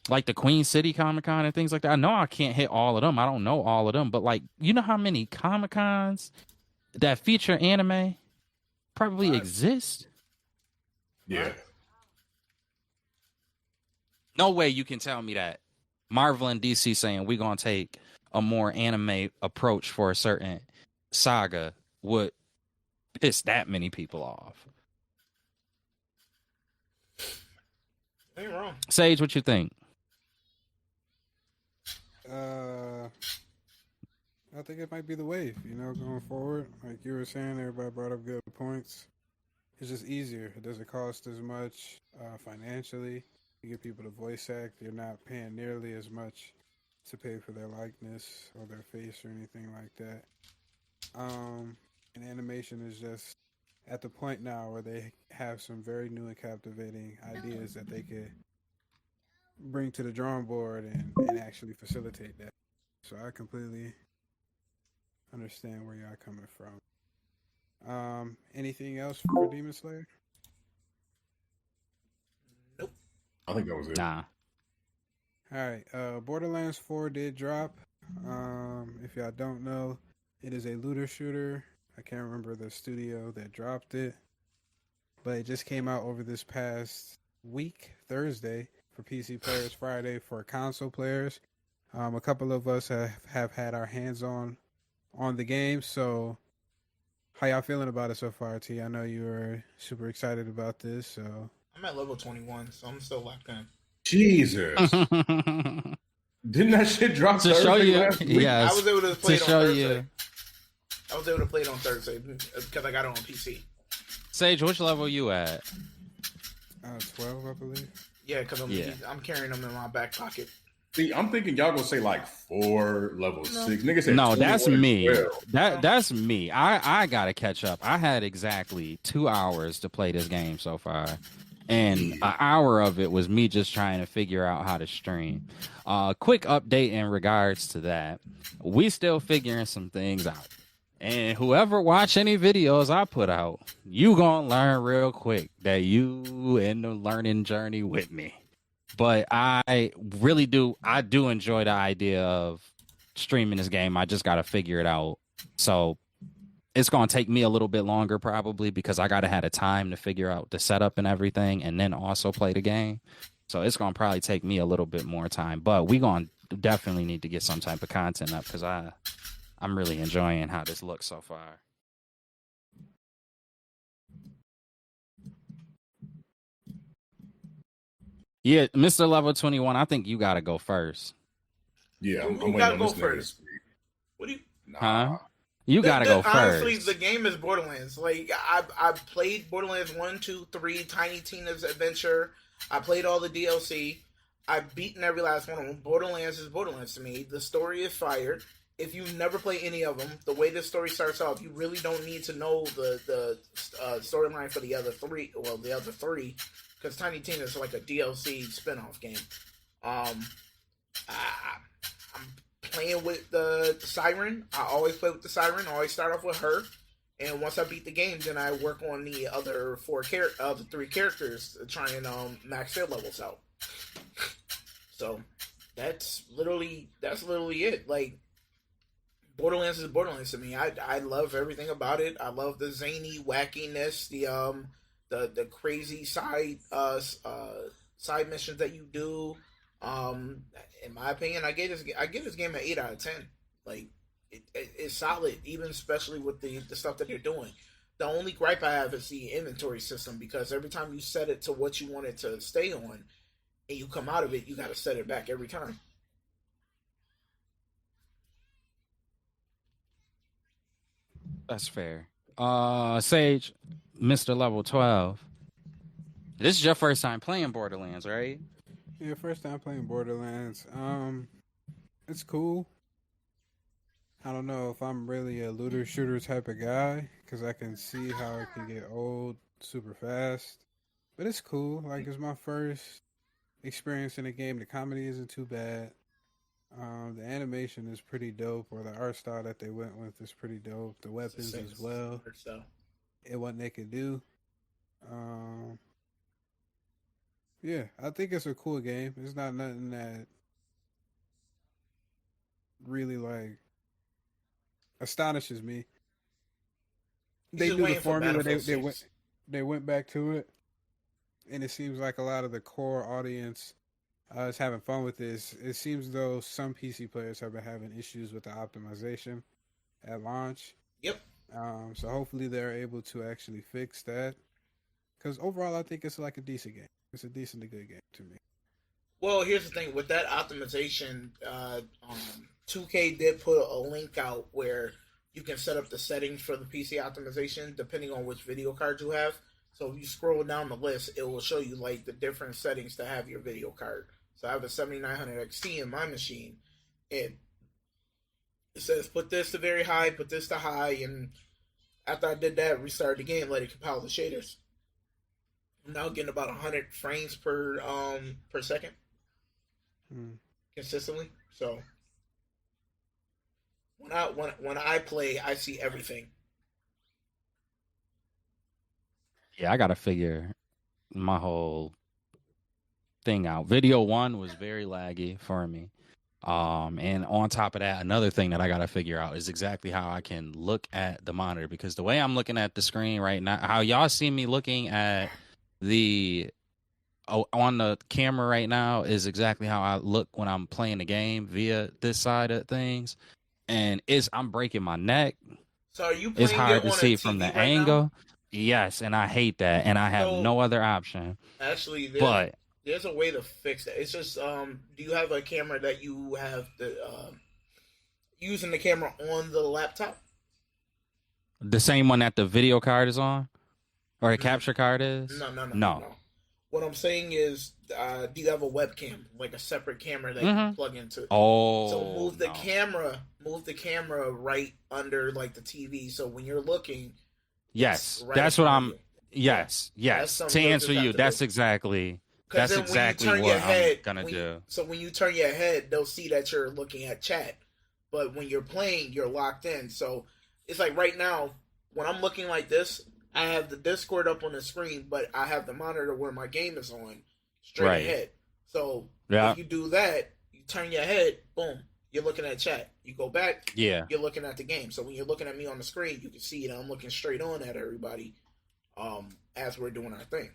like the Queen City Comic Con and things like that. I know I can't hit all of them. I don't know all of them, but like, you know how many Comic Cons that feature anime? probably exist. Yeah. No way you can tell me that Marvel and DC saying we're going to take a more anime approach for a certain saga would piss that many people off. Ain't wrong. Sage, what you think? I think it might be the wave, going forward. Like you were saying, everybody brought up good points. It's just easier. It doesn't cost as much financially. You get people to voice act. You're not paying nearly as much to pay for their likeness or their face or anything like that. And animation is just at the point now where they have some very new and captivating ideas that they could bring to the drawing board and actually facilitate that. So I completely understand where y'all coming from. Anything else for Demon Slayer? Nope. I think that was it. Nah. All right. Borderlands 4 did drop. If y'all don't know, it is a looter shooter. I can't remember the studio that dropped it, but it just came out over this past week, Thursday, for PC players, Friday for console players. A couple of us have had our hands on the game. So, how y'all feeling about it so far, T? I know you were super excited about this. So I'm at level 21, so I'm still locked in. Jesus. Didn't that shit drop to show you? Yes. I was able to play it on show Thursday. you. I was able to play it on Thursday because I got it on PC. Sage, which level you at? 12, I believe. Yeah, because I'm carrying them in my back pocket. See, I'm thinking y'all gonna say like 4, level 6. Nigga said No, that's 21 me. and 12. That's me. I gotta catch up. I had exactly 2 hours to play this game so far, and an hour of it was me just trying to figure out how to stream. Quick update in regards to that. We still figuring some things out. And whoever watch any videos I put out, you gonna learn real quick that you in the learning journey with me. But I do enjoy the idea of streaming this game. I just gotta figure it out. So it's gonna take me a little bit longer probably because I gotta have the time to figure out the setup and everything and then also play the game. So it's gonna probably take me a little bit more time. But we gonna definitely need to get some type of content up because I'm really enjoying how this looks so far. Yeah, Mr. Level 21, I think you got to go first. Yeah, I'm You waiting gotta on go this nigga to first. speak. What do you? Huh? You got to go honestly, first. the game is Borderlands. Like I played Borderlands 1, 2, 3, Tiny Tina's Adventure. I played all the DLC. I've beaten every last one of them. Borderlands is Borderlands to me. The story is fire. If you never play any of them, the way this story starts off, you really don't need to know the storyline for the other three. Well, the other three, because Tiny Tina is like a DLC spinoff game. I'm playing with the Siren. I always play with the Siren. I always start off with her, and once I beat the game, then I work on the other three characters to try and max their levels out. So that's literally it. Like, Borderlands is Borderlands to me. I love everything about it. I love the zany wackiness, the crazy side missions that you do. In my opinion, I give this game an 8 out of 10. Like, it's solid, even especially with the stuff that they're doing. The only gripe I have is the inventory system, because every time you set it to what you want it to stay on, and you come out of it, you got to set it back every time. That's fair. Sage, Mr. Level 12. This is your first time playing Borderlands, right? Yeah, first time playing Borderlands. It's cool. I don't know if I'm really a looter shooter type of guy, because I can see how it can get old super fast. But it's cool. Like, it's my first experience in a game. The comedy isn't too bad. The animation is pretty dope, or the art style that they went with is pretty dope. The weapons as well. And what they could do. Yeah, I think it's a cool game. It's not nothing that really like astonishes me. they just knew the waiting for formula. Battlefield 6. They went back to it, and it seems like a lot of the core audience is having fun with this. It seems though some PC players have been having issues with the optimization at launch. Yep. So hopefully they're able to actually fix that. Because overall, I think it's like a decent game. It's a decently good game to me. Well, here's the thing with that optimization. 2K did put a link out where you can set up the settings for the PC optimization depending on which video card you have. So if you scroll down the list, it will show you like the different settings to have your video card. So I have a 7900 XT in my machine, and it says put this to very high, put this to high, and after I did that, restart the game, let it compile the shaders. I'm now getting about 100 frames per second consistently. So when I play, I see everything. Yeah, I gotta figure my whole thing out. Video 1 was very laggy for me. And on top of that, another thing that I gotta figure out is exactly how I can look at the monitor, because the way I'm looking at the screen right now, how y'all see me looking at the on the camera right now is exactly how I look when I'm playing the game via this side of things, and I'm breaking my neck. So are you playing it's hard it to on see a from the TV right angle. now? Yes, and I hate that, and I have no other option. Actually, But there's a way to fix that. It's just do you have a camera that you have the using the camera on the laptop? the same one that the video card is on, or the capture card is? No. What I'm saying is, do you have a webcam, like a separate camera that you plug into? Oh, so move the camera right under like the TV, so when you're looking, yes, right that's what I'm. Yes. That's To something you'll answer just have you, to that's do. exactly Because that's then when you exactly turn what your head, I'm gonna do. So when you turn your head, they'll see that you're looking at chat. But when you're playing, you're locked in. So it's like right now, when I'm looking like this, I have the Discord up on the screen, but I have the monitor where my game is on, straight ahead. So if you do that, you turn your head, boom, you're looking at chat. You go back, you're looking at the game. So when you're looking at me on the screen, you can see that I'm looking straight on at everybody as we're doing our thing.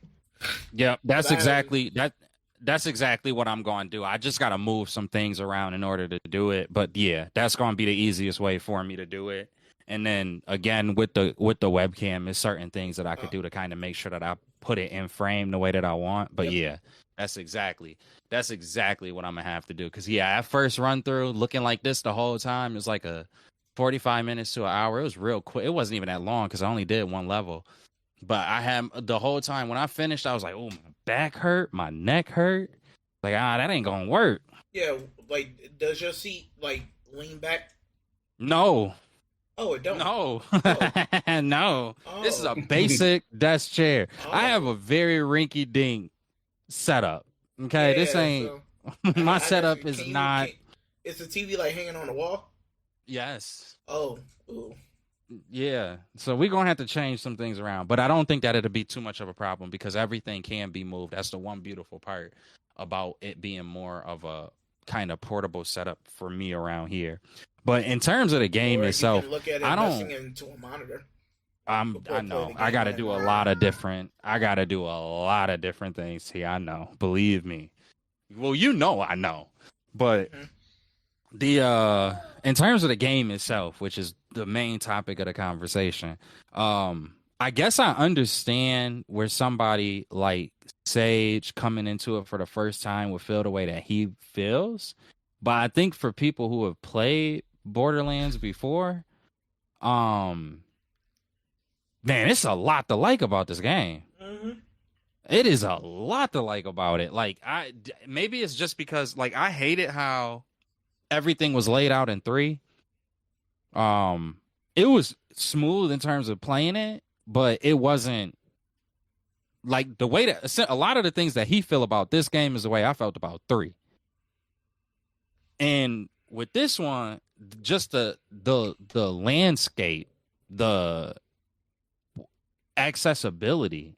Yeah, that's exactly what I'm going to do. I just got to move some things around in order to do it. But yeah, that's going to be the easiest way for me to do it. And then again, with the webcam, there's certain things that I could do to kind of make sure that I put it in frame the way that I want. But yeah, that's exactly what I'm gonna have to do. Because at first run through, looking like this the whole time, it was like a 45 minutes to an hour. It was real quick. It wasn't even that long because I only did one level. But I had the whole time when I finished, I was like, oh, my back hurt, my neck hurt. Like, that ain't gonna work. Yeah, like, does your seat like lean back? No. Oh, it don't. No. Oh. No. Oh. This is a basic desk chair. I have a very rinky dink setup. Okay, this ain't my setup is not. Is the TV like hanging on the wall? Yes. Oh. Ooh. Yeah, so we're gonna have to change some things around, but I don't think that it'll be too much of a problem because everything can be moved. That's the one beautiful part about it being more of a kind of portable setup for me around here. But in terms of the game itself, you can look at it I don't. Into a monitor. I know. I got to do a lot of different. I got to do a lot of different things here. I know. Believe me. Well, I know, but. In terms of the game itself, which is the main topic of the conversation, I guess I understand where somebody like Sage coming into it for the first time would feel the way that he feels. But I think for people who have played Borderlands before, man, it's a lot to like about this game. Mm-hmm. It is a lot to like about it. Like maybe it's just because like I hated how everything was laid out in 3. It was smooth in terms of playing it, but it wasn't like the way that a lot of the things that he feel about this game is the way I felt about 3. And with this one, just the landscape, the accessibility,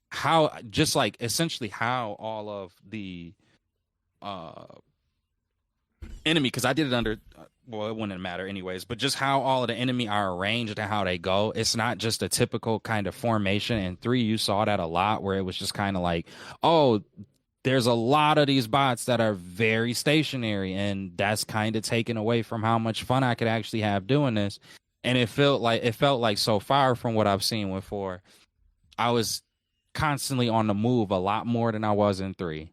how just like essentially how all of the enemy, because I did it under well, it wouldn't matter anyways, but just how all of the enemy are arranged and how they go. It's not just a typical kind of formation. In 3, you saw that a lot where it was just kind of like, oh, there's a lot of these bots that are very stationary, and that's kind of taken away from how much fun I could actually have doing this. And it felt like so far from what I've seen with 4, I was constantly on the move a lot more than I was in 3.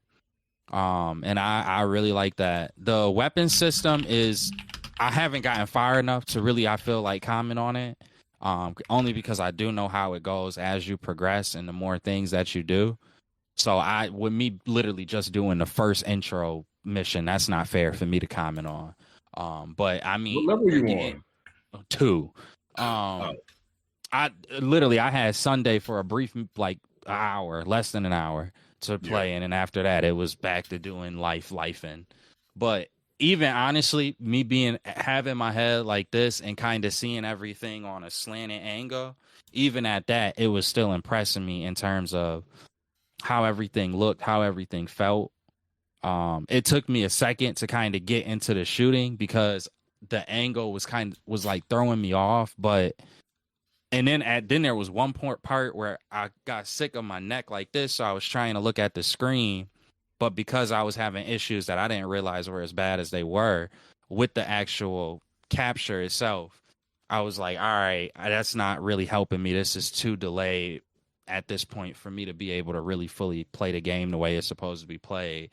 And I really like that. The weapon system is, I haven't gotten far enough to really, I feel like, comment on it. Only because I do know how it goes as you progress and the more things that you do. So with me literally just doing the first intro mission, that's not fair for me to comment on. But I mean, what level you on? 2. I had Sunday for a brief, like, hour, less than an hour to play, and then after that it was back to doing lifing. But even honestly, me having my head like this and kind of seeing everything on a slanted angle, even at that, it was still impressing me in terms of how everything looked, how everything felt. It took me a second to kind of get into the shooting because the angle was like throwing me off, and then there was one part where I got sick of my neck like this, so I was trying to look at the screen, but because I was having issues that I didn't realize were as bad as they were with the actual capture itself, I was like, all right, that's not really helping me. This is too delayed at this point for me to be able to really fully play the game the way it's supposed to be played.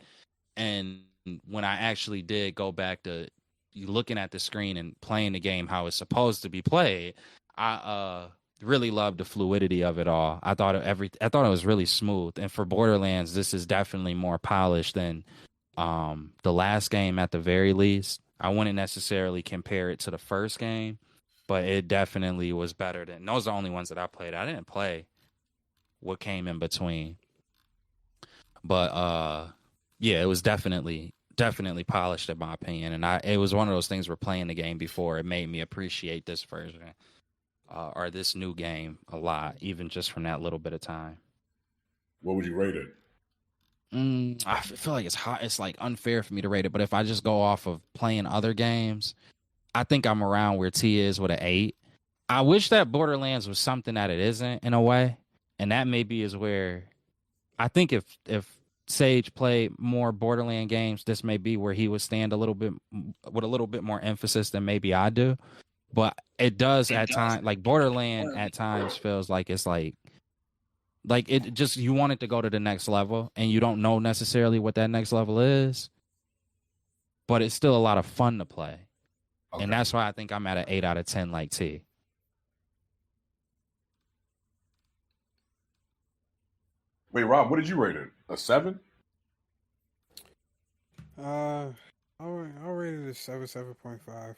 And when I actually did go back to looking at the screen and playing the game how it's supposed to be played, I really loved the fluidity of it all. I thought it was really smooth. And for Borderlands, this is definitely more polished than the last game at the very least. I wouldn't necessarily compare it to the first game, but it definitely was better than those are the only ones that I played. I didn't play what came in between. But yeah, it was definitely polished in my opinion. And it was one of those things where playing the game before, it made me appreciate this version. Or this new game a lot, even just from that little bit of time. What would you rate it? I feel like it's hot. It's like unfair for me to rate it, but if I just go off of playing other games, I think I'm around where T is with an 8. I wish that Borderlands was something that it isn't in a way, and that maybe is where I think if Sage played more Borderland games, this may be where he would stand a little bit with a little bit more emphasis than maybe I do. But it does at times, like Borderland at times feels like it's like it just, you want it to go to the next level and you don't know necessarily what that next level is, but it's still a lot of fun to play. Okay. And that's why I think I'm at an 8 out of 10 like T. Wait, Rob, what did you rate it? A 7? I'll rate it a 7.5.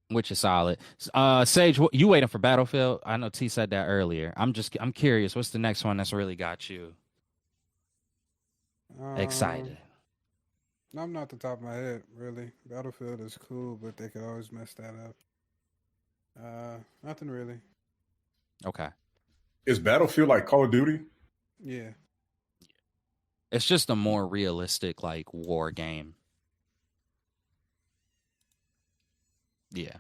Which is solid. Sage, you waiting for Battlefield? I know T said that earlier. I'm curious. What's the next one that's really got you excited? I'm not the top of my head, really. Battlefield is cool, but they could always mess that up. Nothing really. Okay. Is Battlefield like Call of Duty? Yeah. It's just a more realistic, like, war game. Yeah.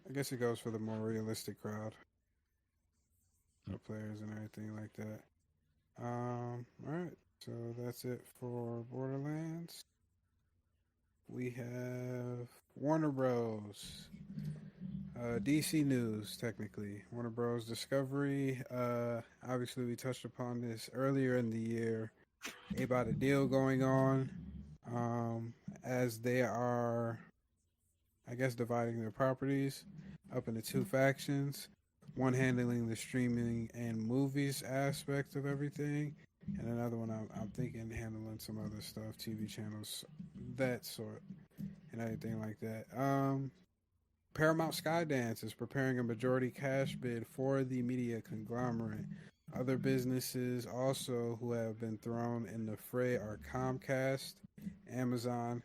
I guess it goes for the more realistic crowd. The players and everything like that. Alright. So that's it for Borderlands. We have Warner Bros. DC News, technically. Warner Bros. Discovery. Obviously, we touched upon this earlier in the year about a deal going on, as they are, I guess, dividing their properties up into 2 factions. One handling the streaming and movies aspect of everything, and another one I'm thinking handling some other stuff, TV channels, that sort, and everything like that. Paramount Skydance is preparing a majority cash bid for the media conglomerate. Other businesses also who have been thrown in the fray are Comcast, Amazon,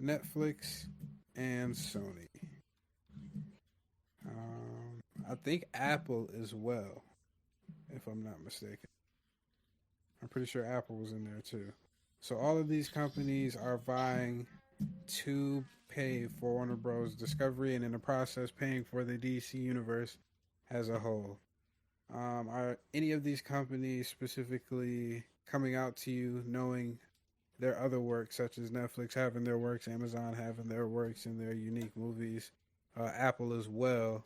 Netflix, and Sony. I think Apple as well, if if I'm not mistaken. I'm pretty sure Apple was in there too. So all of these companies are vying to pay for Warner Bros. Discovery, and in the process, paying for the DC universe as a whole. Are any of these companies specifically coming out to you, knowing their other works, such as Netflix having their works, Amazon having their works and their unique movies, Apple as well?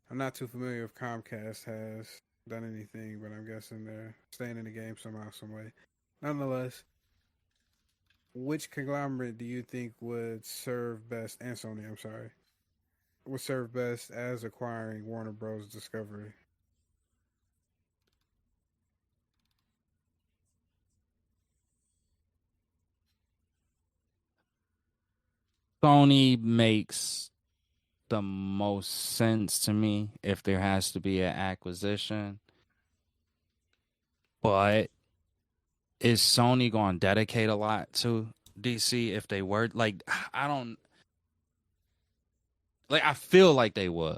I'm not too familiar if Comcast has done anything, but I'm guessing they're staying in the game somehow, some way. Nonetheless, which conglomerate do you think would serve best, and Sony, I'm sorry, would serve best as acquiring Warner Bros. Discovery? Sony makes the most sense to me if there has to be an acquisition. But is Sony going to dedicate a lot to DC if they were? Like, I don't. Like, I feel like they would.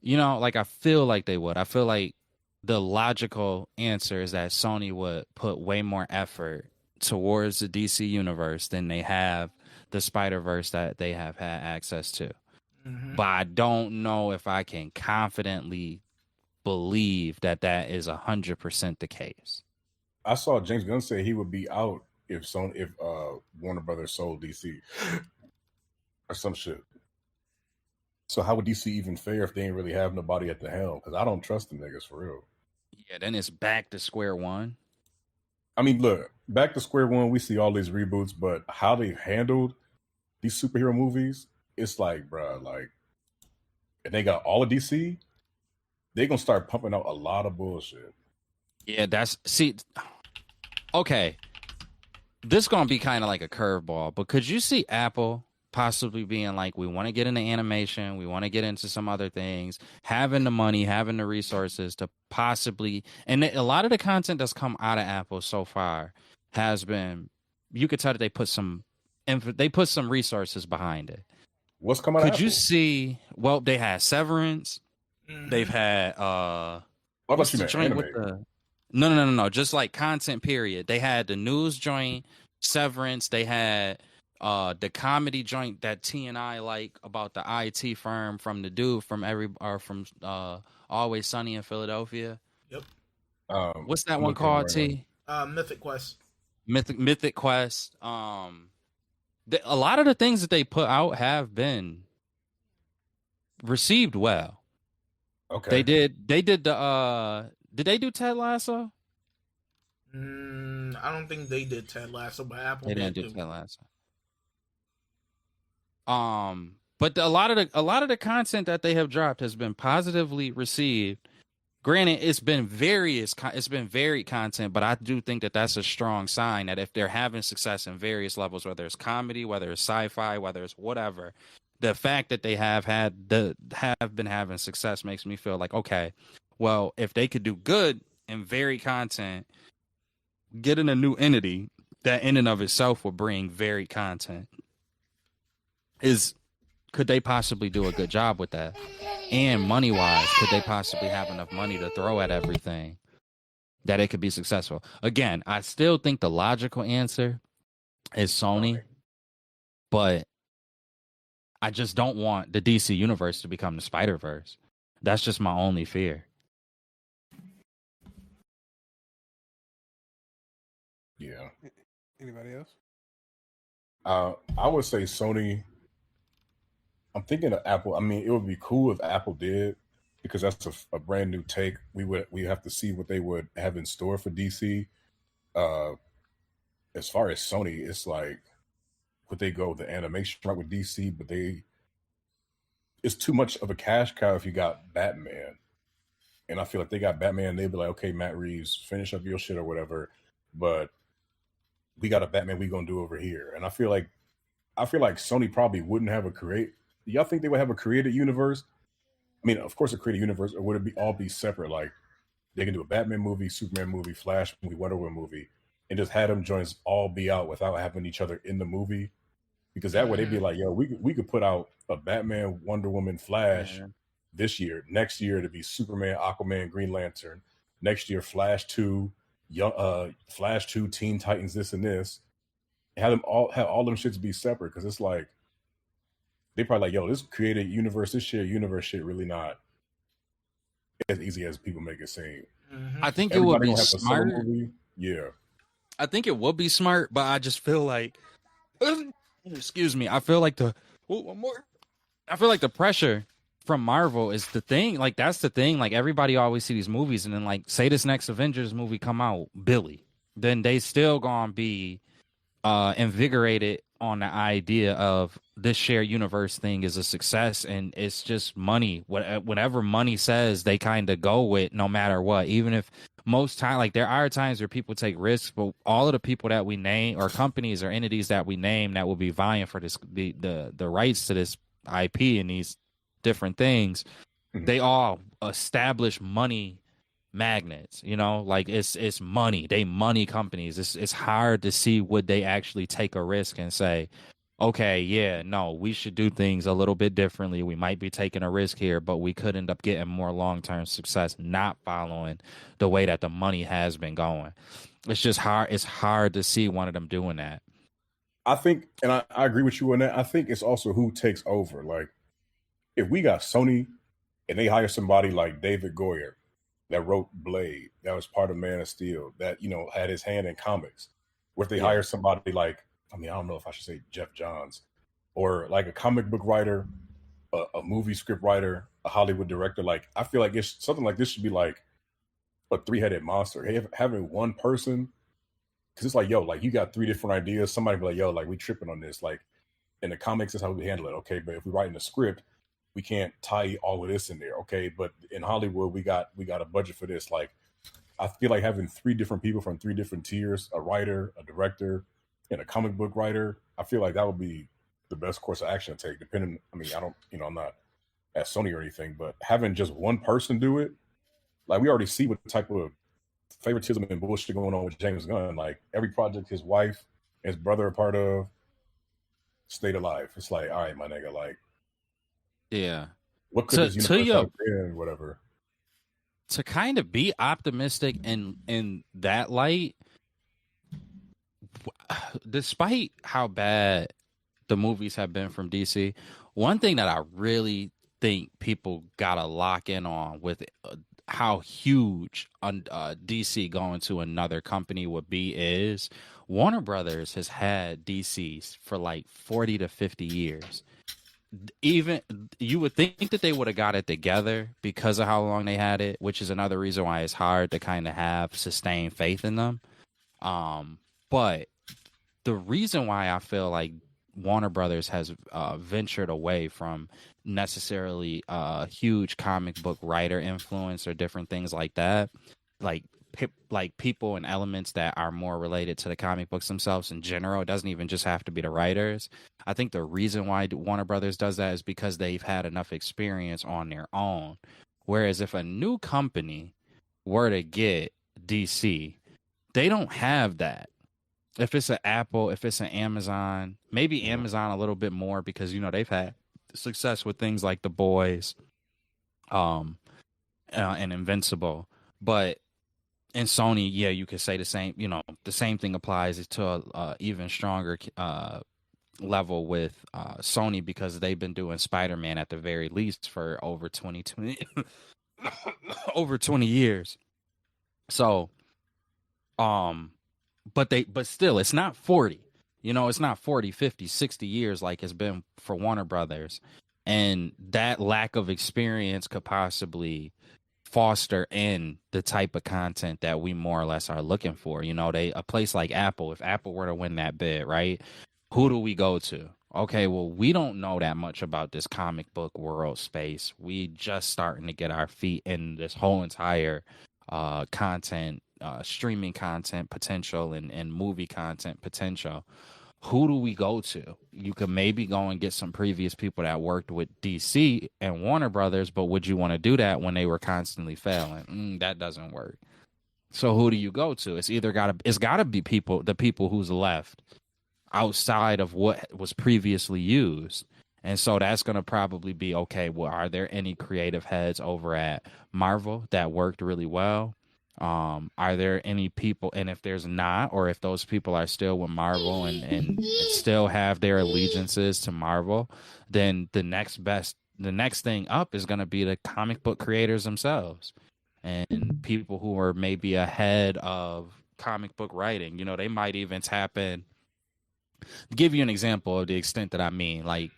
You know, like, I feel like they would. I feel like the logical answer is that Sony would put way more effort towards the DC universe than they have the Spider-Verse that they have had access to. Mm-hmm. But I don't know if I can confidently believe that that is 100% the case. I saw James Gunn say he would be out if Warner Brothers sold DC or some shit. So how would DC even fare if they ain't really have nobody at the helm? Because I don't trust them niggas for real. Yeah, then it's back to square one. I mean, look, back to square one. We see all these reboots, but how they handled these superhero movies, it's like, bruh, like, and they got all of DC, they gonna start pumping out a lot of bullshit. Yeah, okay. This gonna be kind of like a curveball, but could you see Apple possibly being like, we want to get into animation, we want to get into some other things, having the money, having the resources to possibly, and a lot of the content that's come out of Apple so far has been, you could tell that they put some resources behind it. What's coming out? Could you see? Well, they had Severance. Mm-hmm. They've had what's the joint with the? No. Just like content. Period. They had the news joint, Severance. They had the comedy joint that T and I like about the IT firm from the dude from Always Sunny in Philadelphia. Yep. What's that one called? T. Mythic Quest. Mythic Quest. A lot of the things that they put out have been received well. Okay. They did the did they do Ted Lasso? I don't think they did Ted Lasso, but Apple didn't do Ted Lasso. But a lot of the content that they have dropped has been positively received. Granted, it's been varied content, but I do think that that's a strong sign that if they're having success in various levels, whether it's comedy, whether it's sci-fi, whether it's whatever, the fact that they have been having success makes me feel like, okay, well, if they could do good in varied content, getting a new entity that in and of itself will bring varied content, could they possibly do a good job with that? And money-wise, could they possibly have enough money to throw at everything that it could be successful? Again, I still think the logical answer is Sony, but I just don't want the DC universe to become the Spider-Verse. That's just my only fear. Yeah. Anybody else? I would say Sony. I'm thinking of Apple. I mean, it would be cool if Apple did, because that's a brand new take. We have to see what they would have in store for DC. As far as Sony, it's like, would they go the animation route with DC? But it's too much of a cash cow if you got Batman. And I feel like they got Batman, they'd be like, okay, Matt Reeves, finish up your shit or whatever. But we got a Batman we gonna do over here. And I feel like Sony probably wouldn't have y'all think they would have a created universe? I mean, of course, a created universe, or would it all be separate? Like, they can do a Batman movie, Superman movie, Flash movie, Wonder Woman movie, and just have them joints all be out without having each other in the movie. Because that way they'd be like, yo, we could put out a Batman, Wonder Woman, Flash this year. Next year to be Superman, Aquaman, Green Lantern. Next year, Flash 2, Flash 2, Teen Titans, this and this. Have all them shits be separate, because it's like they probably like, yo, this created universe, this shared universe shit really not as easy as people make it seem. I think Everybody it would be gonna have a solo smart. movie. Yeah. I think it would be smart, but I just feel like, excuse me, I feel like one more. I feel like the pressure from Marvel is the thing. Like, that's the thing. Like, everybody always see these movies, and then, like, say this next Avengers movie come out, Billy, then they still gonna be invigorated on the idea of this shared universe thing is a success, and it's just money. Whatever money says, they kind of go with, no matter what. Even if most time, like, there are times where people take risks, but all of the people that we name, or companies or entities that we name, that will be vying for this, the rights to this IP and these different things, they all establish money magnets, you know, like it's money. They money companies. It's hard to see would they actually take a risk and say, okay, yeah, no, we should do things a little bit differently. We might be taking a risk here, but we could end up getting more long-term success not following the way that the money has been going. It's just hard. It's hard to see one of them doing that. I think, and I agree with you on that. I think it's also who takes over. Like, if we got Sony and they hire somebody like David Goyer that wrote Blade, that was part of Man of Steel, that, you know, had his hand in comics, or if they hire somebody like, I mean, I don't know if I should say Jeff Johns, or like a comic book writer, a movie script writer, a Hollywood director, like, I feel like it's something like this should be like a three-headed monster. Having one person, because it's like, yo, like, you got three different ideas. Somebody be like, yo, like, we tripping on this. Like, in the comics, that's how we handle it. Okay, but if we write in the script, we can't tie all of this in there. Okay, but in Hollywood, we got a budget for this. Like, I feel like having three different people from three different tiers, a writer, a director, and a comic book writer, I feel like that would be the best course of action to take, depending. I mean, I don't, you know, I'm not at Sony or anything, but having just one person do it, like, we already see what type of favoritism and bullshit going on with James Gunn. Like, every project his wife and his brother are part of stayed alive. It's like, all right, my nigga, like, yeah, what could this universe have been, whatever. To kind of be optimistic in that light, despite how bad the movies have been from DC, one thing that I really think people gotta lock in on with how huge DC going to another company would be is Warner Brothers has had DCs for like 40 to 50 years. Even you would think that they would have got it together because of how long they had it, which is another reason why it's hard to kind of have sustained faith in them. But the reason why I feel like Warner Brothers has ventured away from necessarily huge comic book writer influence or different things like that, like people and elements that are more related to the comic books themselves in general. It doesn't even just have to be the writers. I think the reason why Warner Brothers does that is because they've had enough experience on their own. Whereas if a new company were to get DC, they don't have that. If it's an Apple, if it's an Amazon, maybe Amazon a little bit more because, you know, they've had success with things like The Boys and Invincible. But in Sony, yeah, you could say the same, you know, the same thing applies to a even stronger level with Sony because they've been doing Spider-Man at the very least for over 20 over 20 years. So, but still, it's not 40, you know, it's not 40, 50, 60 years like it's been for Warner Brothers. And that lack of experience could possibly foster in the type of content that we more or less are looking for. You know, a place like Apple, if Apple were to win that bid, right? Who do we go to? Okay, well, we don't know that much about this comic book world space. We just starting to get our feet in this whole entire content, streaming content potential and movie content potential. Who do we go to? You could maybe go and get some previous people that worked with DC and Warner Brothers, but would you want to do that when they were constantly failing? That doesn't work. So who do you go to? It's gotta be the people who's left outside of what was previously used. And so that's going to probably be, okay, well, are there any creative heads over at Marvel that worked really well? Are there any people, and if there's not, or if those people are still with Marvel and still have their allegiances to Marvel, then the next thing up is going to be the comic book creators themselves and people who are maybe ahead of comic book writing. You know, they might even tap in. Give you an example of the extent that I mean, like,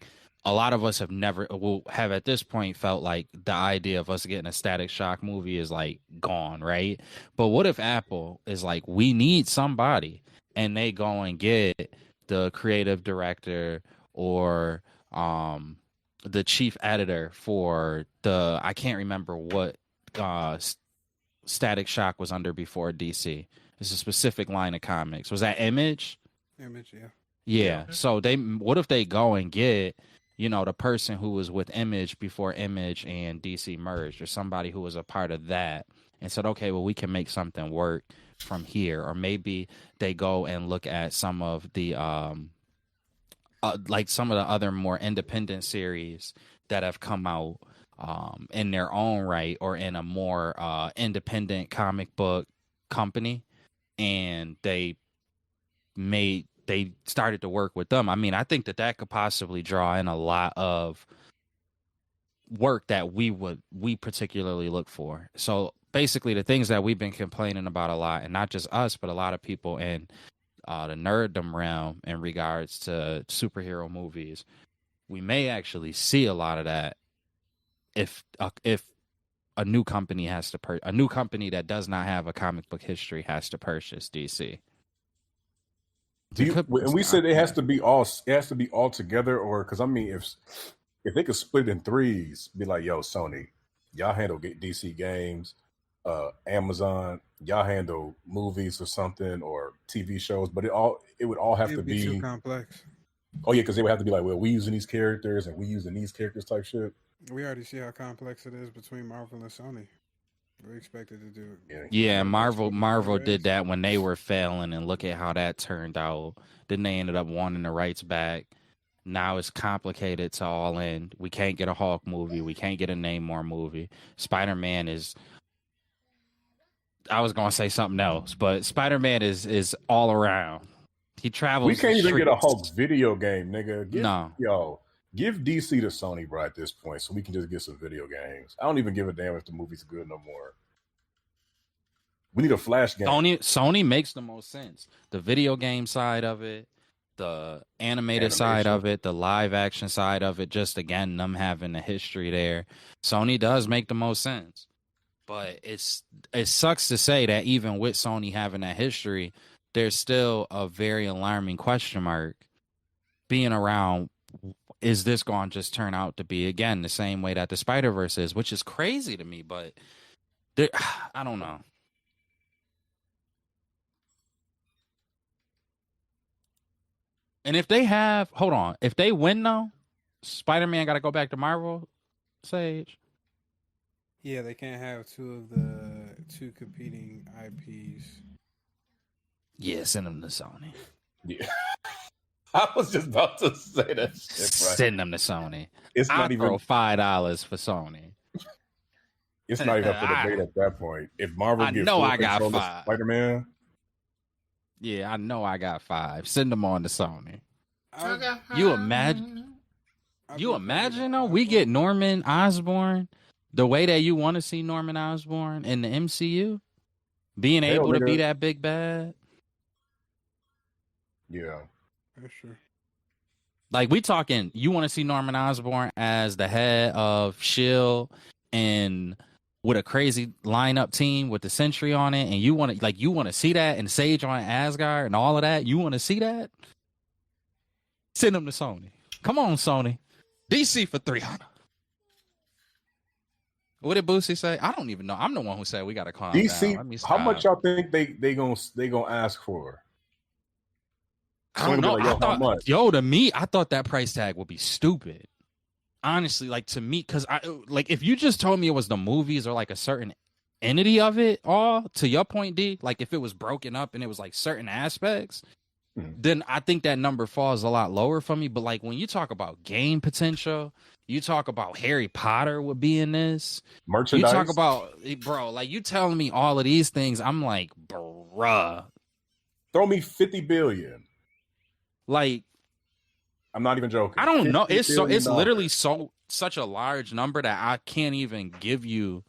a lot of us have at this point felt like the idea of us getting a Static Shock movie is like gone, right? But what if Apple is like, we need somebody, and they go and get the creative director or the chief editor for I can't remember what Static Shock was under before DC. It's a specific line of comics. Was that Image? Image, yeah. Yeah. So what if they go and get, you know, the person who was with Image before Image and DC merged, or somebody who was a part of that, and said, okay, well, we can make something work from here. Or maybe they go and look at some of the like some of the other more independent series that have come out in their own right, or in a more independent comic book company, and they started to work with them. I mean, I think that could possibly draw in a lot of work that we particularly look for. So basically, the things that we've been complaining about a lot, and not just us, but a lot of people in the nerddom realm in regards to superhero movies, we may actually see a lot of that if a new company a new company that does not have a comic book history has to purchase DC. And we said it has to be all together, or because I mean, if they could split in threes, be like, yo, Sony, y'all handle DC games, Amazon, y'all handle movies or something, or TV shows, but it would all have to be too complex. Oh yeah, because they would have to be like, well, we using these characters and we using these characters type shit. We already see how complex it is between Marvel and Sony. We expected to do it. Yeah, Marvel did that when they were failing, and look at how that turned out. Then they ended up wanting the rights back. Now it's complicated to all end. We can't get a Hulk movie. We can't get a Namor movie. Spider-Man is... I was going to say something else, but Spider-Man is all around. He travels. We can't even get a Hulk video game, nigga. Give DC to Sony, bro, at this point, so we can just get some video games. I don't even give a damn if the movie's good no more. We need a Flash game. Sony makes the most sense. The video game side of it, the animated side of it, the live action side of it, just again, them having the history there. Sony does make the most sense. But it sucks to say that even with Sony having that history, there's still a very alarming question mark being around. Is this going to just turn out to be, again, the same way that the Spider-Verse is, which is crazy to me, but I don't know. And if they if they win though, Spider-Man got to go back to Marvel, Sage? Yeah, they can't have two competing IPs. Yeah, send them to Sony. Yeah. I was just about to say that shit, bro. Send them to Sony. It's not even $5 for Sony. It's not even up for debate at that point. If Marvel gets I got $5. Spider-Man. Yeah, I know I got $5. Send them on to Sony. You imagine though, we get Norman Osborn the way that you want to see Norman Osborn in the MCU, being able to be that big bad. Yeah. That's true. Like, we talking, you want to see Norman Osborn as the head of S.H.I.E.L.D. and with a crazy lineup team with the Sentry on it, and you want to see that, and Sage on Asgard and all of that. You want to see that? Send them to Sony. Come on, Sony. DC for $300. What did Boosie say? I don't even know. I'm the one who said we got to calm DC, down. how much y'all think they gonna ask for? I don't know. To me, I thought that price tag would be stupid. Honestly, like, to me, because if you just told me it was the movies or like a certain entity of it all, to your point, D, like if it was broken up and it was like certain aspects, then I think that number falls a lot lower for me. But like when you talk about game potential, you talk about Harry Potter would be in this. Merchandise. You talk about, bro, like you telling me all of these things. I'm like, bruh. Throw me 50 billion. Like, I'm not even joking. I don't know. It's literally such a large number that I can't even give you.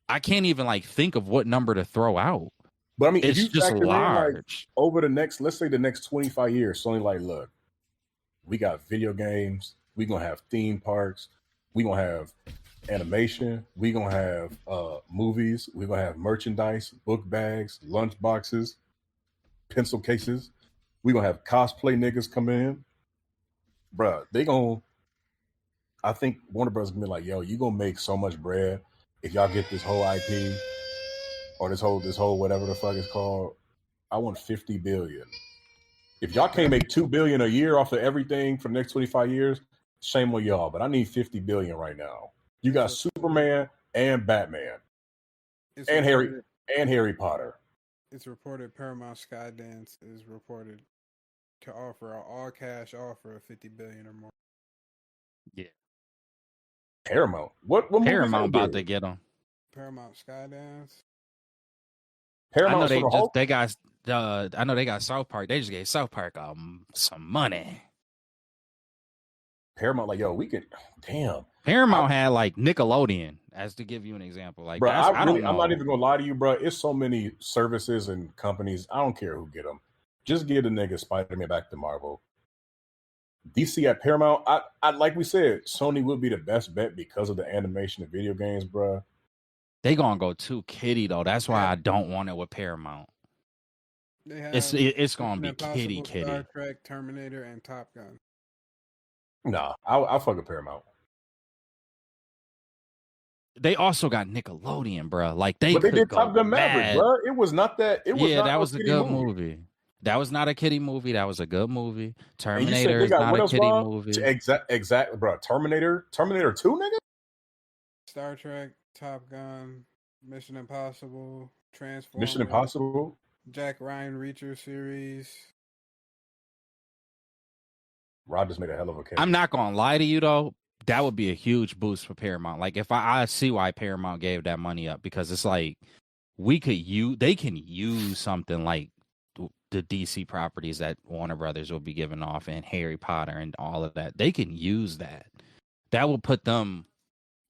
I can't even like think of what number to throw out. But I mean, it's if you just factor large. in, like, over the next, let's say the next 25 years, Sony like, look, we got video games, we gonna have theme parks, we gonna have animation, we gonna have movies, we gonna have merchandise, book bags, lunch boxes, pencil cases, we gonna have cosplay niggas come in, bruh. They gonna, I think Warner Bros. Gonna be like, yo, you gonna make so much bread if y'all get this whole IP. Or this whole whatever the fuck it's called. I want 50 billion. If y'all can't make 2 billion a year off of everything for the next 25 years, shame on y'all. But I need 50 billion right now. You got Superman and Batman, and Harry Potter. It's reported Paramount Skydance is reported to offer an all cash offer of 50 billion or more. Yeah. Paramount. What Paramount about to get them? Paramount Skydance. Paramount. I know they got South Park. They just gave South Park some money. Paramount, like, yo, we could. Damn. Paramount had like Nickelodeon, as to give you an example. Like, bro, I don't know. I'm not even gonna lie to you, bro. It's so many services and companies. I don't care who get them. Just give the nigga Spider-Man back to Marvel. DC at Paramount. I like we said, Sony would be the best bet because of the animation and video games, bro. They gonna go too kiddie though. That's why I don't want it with Paramount. It's gonna be kitty. Star Trek, Terminator, and Top Gun. Nah, I'll fuck with Paramount. They also got Nickelodeon, bro. Like they did Top Gun Maverick, bro. It was not that. It was that was a good movie. That was not a kiddie movie. That was a good movie. Terminator is not a kiddie movie. Exactly, bro. Terminator 2, nigga. Star Trek, Top Gun, Mission Impossible, Transformers. Mission Impossible. Jack Ryan Reacher series. Rod just made a hell of a case. I'm not gonna lie to you though. That would be a huge boost for Paramount. Like if I see why Paramount gave that money up, because it's like they can use something like the DC properties that Warner Brothers will be giving off and Harry Potter and all of that. They can use that. That will put them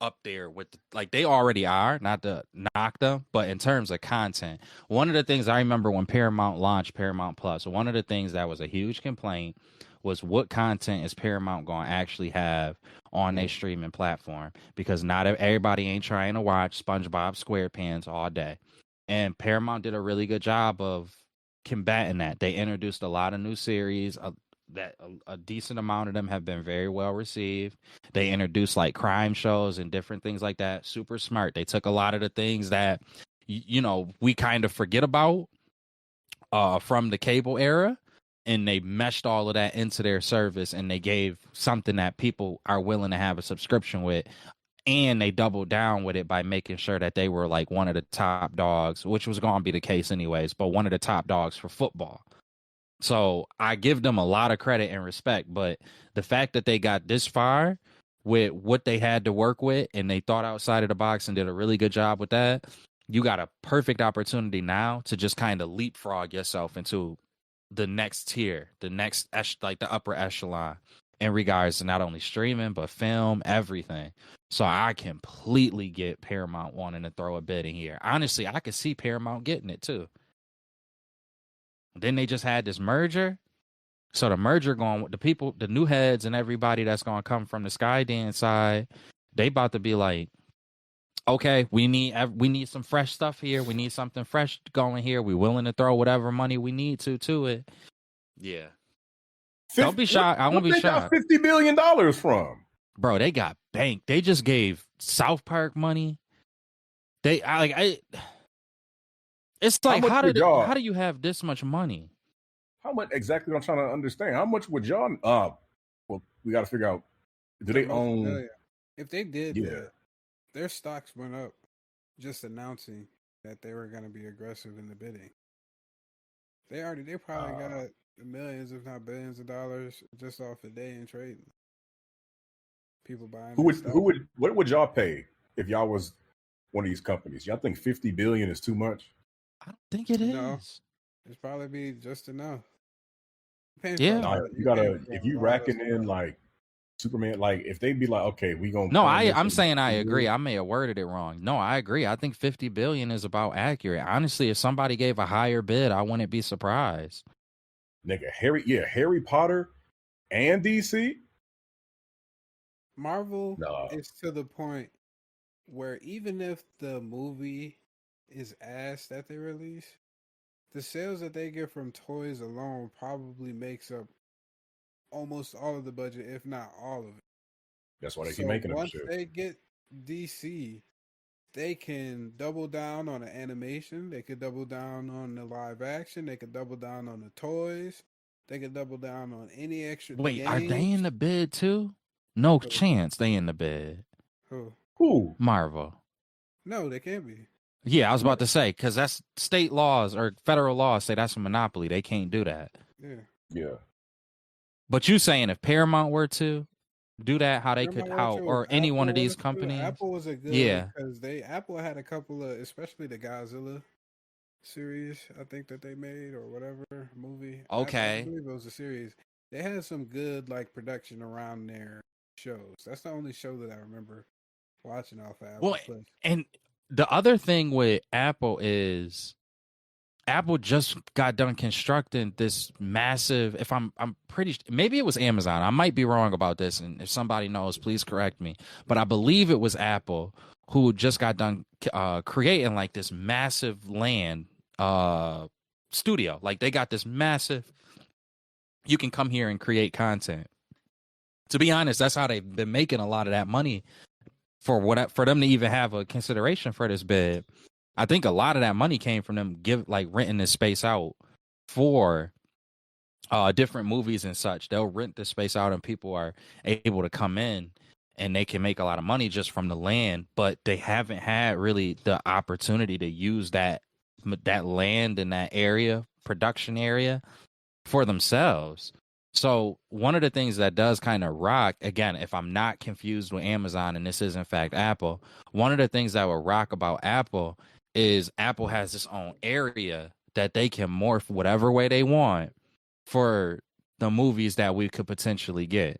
up there with like they already are, not to knock them, but in terms of content, one of the things I remember when Paramount launched Paramount Plus, one of the things that was a huge complaint was what content is Paramount going to actually have on their streaming platform, because not everybody ain't trying to watch SpongeBob SquarePants all day. And Paramount did a really good job of combating that. They introduced a lot of new series that a decent amount of them have been very well received. They introduced like crime shows and different things like that. Super smart. They took a lot of the things that we kind of forget about from the cable era, and they meshed all of that into their service, and they gave something that people are willing to have a subscription with. And they doubled down with it by making sure that they were like one of the top dogs, which was going to be the case anyways, but one of the top dogs for football. So I give them a lot of credit and respect, but the fact that they got this far with what they had to work with and they thought outside of the box and did a really good job with that, you got a perfect opportunity now to just kind of leapfrog yourself into the next tier, the next like the upper echelon in regards to not only streaming, but film, everything. So I completely get Paramount wanting to throw a bid in here. Honestly, I could see Paramount getting it too. Then they just had this merger. So the merger going with the people, the new heads and everybody that's going to come from the Skydance side, they about to be like, okay, we need some fresh stuff here. We need something fresh going here. We willing to throw whatever money we need to it. Yeah. Don't be shocked. I won't be shocked. They got $50 billion from? Bro, they got banked. They just gave South Park money. It's like, how do you have this much money? How much exactly? I'm trying to understand. How much would y'all? Well, we got to figure out. Do they own? If they did, their stocks went up just announcing that they were going to be aggressive in the bidding. They probably got millions, if not billions of dollars just off a day in trading. People buying Who their would stuff. what would y'all pay if y'all was one of these companies? Y'all think 50 billion is too much? I don't think it is. No. It's probably be just enough. Yeah. Nah, you gotta if you racking in like Superman, like if they be like, okay, we gonna No, plan this I'm in saying I 50 agree. years. I may have worded it wrong. No, I agree. I think 50 billion is about accurate. Honestly, if somebody gave a higher bid, I wouldn't be surprised. Nigga, Harry Potter and DC. Marvel Nah, is to the point where even if the movie is ass that they release, the sales that they get from toys alone probably makes up almost all of the budget, if not all of it. that's why they keep So making them once shit. they get DC, they can double down on the animation. They could double down on the live action. They could double down on the toys. They could double down on any extra. Wait, are they in the bid too? No Who? chance they in the bid. Who? Marvel. No, they can't be. Yeah, I was about to say, because that's state laws or federal laws say that's a monopoly. They can't do that. Yeah. Yeah. But you saying if Paramount were to do that, how they Paramount could, were how, to, or if any one of Apple these was to, companies? Apple was a good, Yeah. because Apple had a couple of, especially the Godzilla series, I think that they made or whatever movie. I Okay. believe it was a series. They had some good like production around their shows. That's the only show that I remember watching off of Apple Well, Plus. and the other thing with Apple is Apple just got done constructing this massive, if I'm pretty, maybe it was Amazon. I might be wrong about this, and if somebody knows, please correct me. But I believe it was Apple who just got done creating like this massive land studio. Like they got this massive, you can come here and create content. To be honest, that's how they've been making a lot of that money for them to even have a consideration for this bid. I think a lot of that money came from them renting this space out for different movies and such. They'll rent the space out and people are able to come in and they can make a lot of money just from the land, but they haven't had really the opportunity to use that land in that area, production area, for themselves. So one of the things that does kind of rock, again, if I'm not confused with Amazon and this is in fact Apple, one of the things that will rock about Apple is Apple has its own area that they can morph whatever way they want for the movies that we could potentially get.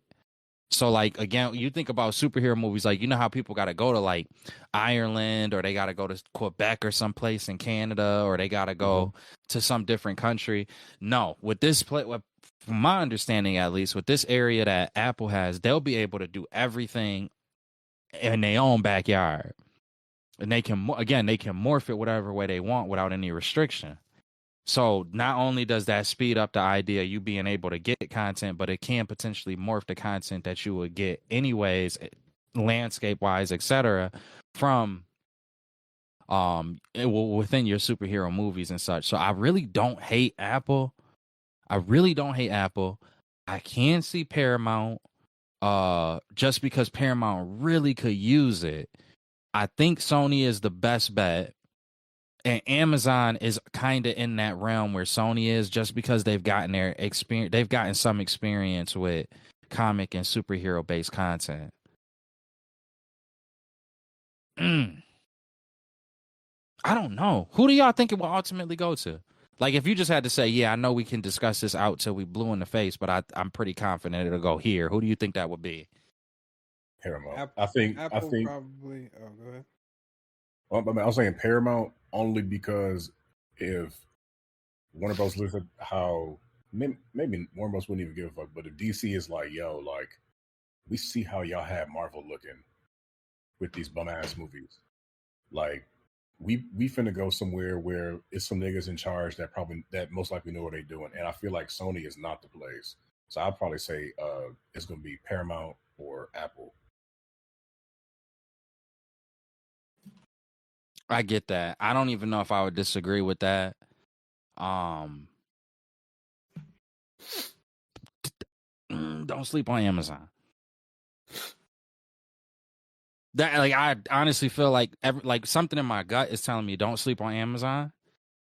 So like, again, you think about superhero movies, like, you know how people got to go to like Ireland, or they got to go to Quebec or someplace in Canada, or they got to go to some different country. No, with this play, from my understanding, at least with this area that Apple has, they'll be able to do everything in their own backyard. And they can, again, they can morph it whatever way they want without any restriction. So not only does that speed up the idea of you being able to get content, but it can potentially morph the content that you would get anyways, landscape wise, etc., from within your superhero movies and such. So I really don't hate Apple. I can see Paramount just because Paramount really could use it. I think Sony is the best bet. And Amazon is kind of in that realm where Sony is, just because they've gotten their experience. They've gotten some experience with comic and superhero based content. I don't know. Who do y'all think it will ultimately go to? Like, if you just had to say, yeah, I know we can discuss this out till we blue in the face, but I'm pretty confident it'll go here. Who do you think that would be? Paramount. Apple, I think probably. Oh, go ahead. I mean, I was saying Paramount only because if Warner Bros. Looks at how maybe Warner Bros. Wouldn't even give a fuck, but if DC is like, yo, like, we see how y'all have Marvel looking with these bum ass movies, like we finna go somewhere where it's some niggas in charge that most likely know what they're doing, and I feel like Sony is not the place. So I'd probably say it's gonna be Paramount or Apple. I get that. I don't even know if I would disagree with that. Don't sleep on Amazon. That, like, I honestly feel like something in my gut is telling me don't sleep on Amazon,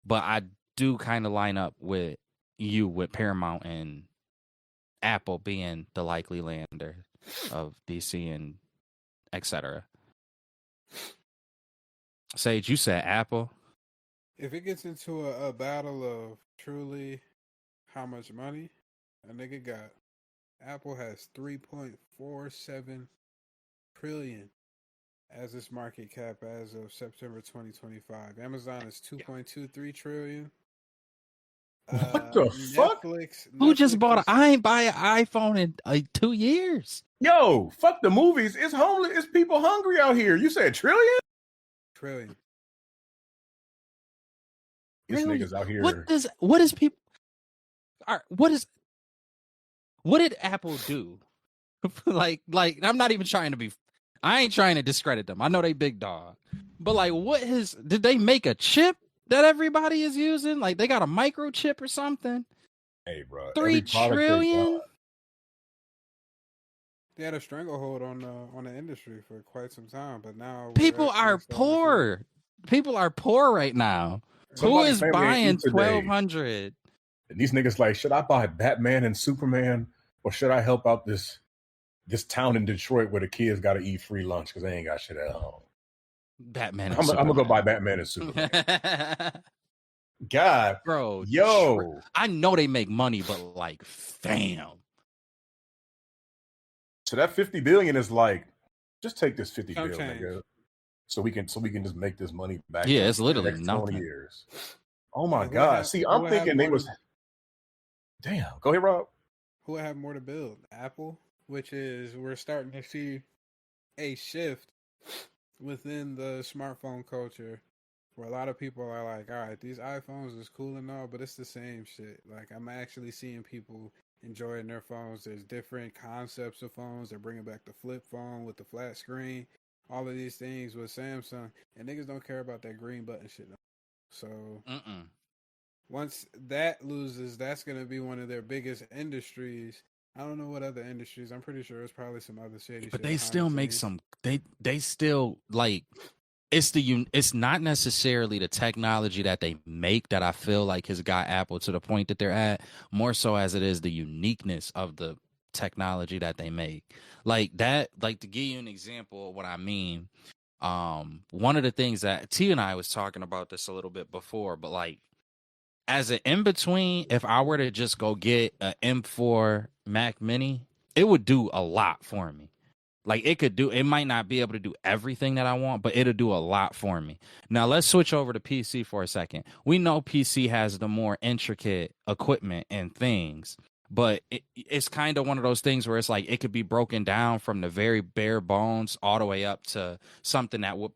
but I do kind of line up with you with Paramount and Apple being the likely lander of DC and etc. Sage, you said Apple. If it gets into a battle of truly how much money a nigga got, Apple has 3.47 trillion as its market cap as of September 2025. Amazon is 2.23 trillion. What the fuck? Who just bought is, I ain't buy an iPhone in 2 years. Yo, fuck the movies. It's homeless. It's people hungry out here. You said trillion? trillion. These Really? niggas out here. What is people? What did Apple do? like I'm not even trying to be. I ain't trying to discredit them. I know they big dog, but like, did they make a chip that everybody is using? Like, they got a microchip or something? Hey, bro. 3 trillion. They had a stranglehold on the industry for quite some time, but now people are poor. People are poor right now. Who is buying 1,200? And these niggas like, should I buy Batman and Superman, or should I help out this town in Detroit where the kids got to eat free lunch because they ain't got shit at home? Batman. I'm gonna go buy Batman and Superman. God, bro, yo, I know they make money, but like, fam. So that 50 billion is like, just take this 50 billion, nigga, so we can just make this money back. Yeah, it's literally next nothing. 20 years. Oh my God! See, I'm thinking they was. Damn, go ahead, Rob. Who would have more to build? Apple, which is we're starting to see a shift within the smartphone culture, where a lot of people are like, all right, these iPhones is cool and all, but it's the same shit. Like, I'm actually seeing people enjoying their phones. There's different concepts of phones. They're bringing back the flip phone with the flat screen, all of these things with Samsung, and niggas don't care about that green button shit no. So once that loses, that's going to be one of their biggest industries. I don't know what other industries. I'm pretty sure it's probably some other shady shit. But they still make some. They still like. It's not necessarily the technology that they make that I feel like has got Apple to the point that they're at, more so as it is the uniqueness of the technology that they make. Like that, like, to give you an example of what I mean, one of the things that T and I was talking about this a little bit before, but like, as an in-between, if I were to just go get an M4 Mac Mini, it would do a lot for me. Like, it might not be able to do everything that I want, but it'll do a lot for me. Now, let's switch over to PC for a second. We know PC has the more intricate equipment and things, but it's kind of one of those things where it's like it could be broken down from the very bare bones all the way up to something that would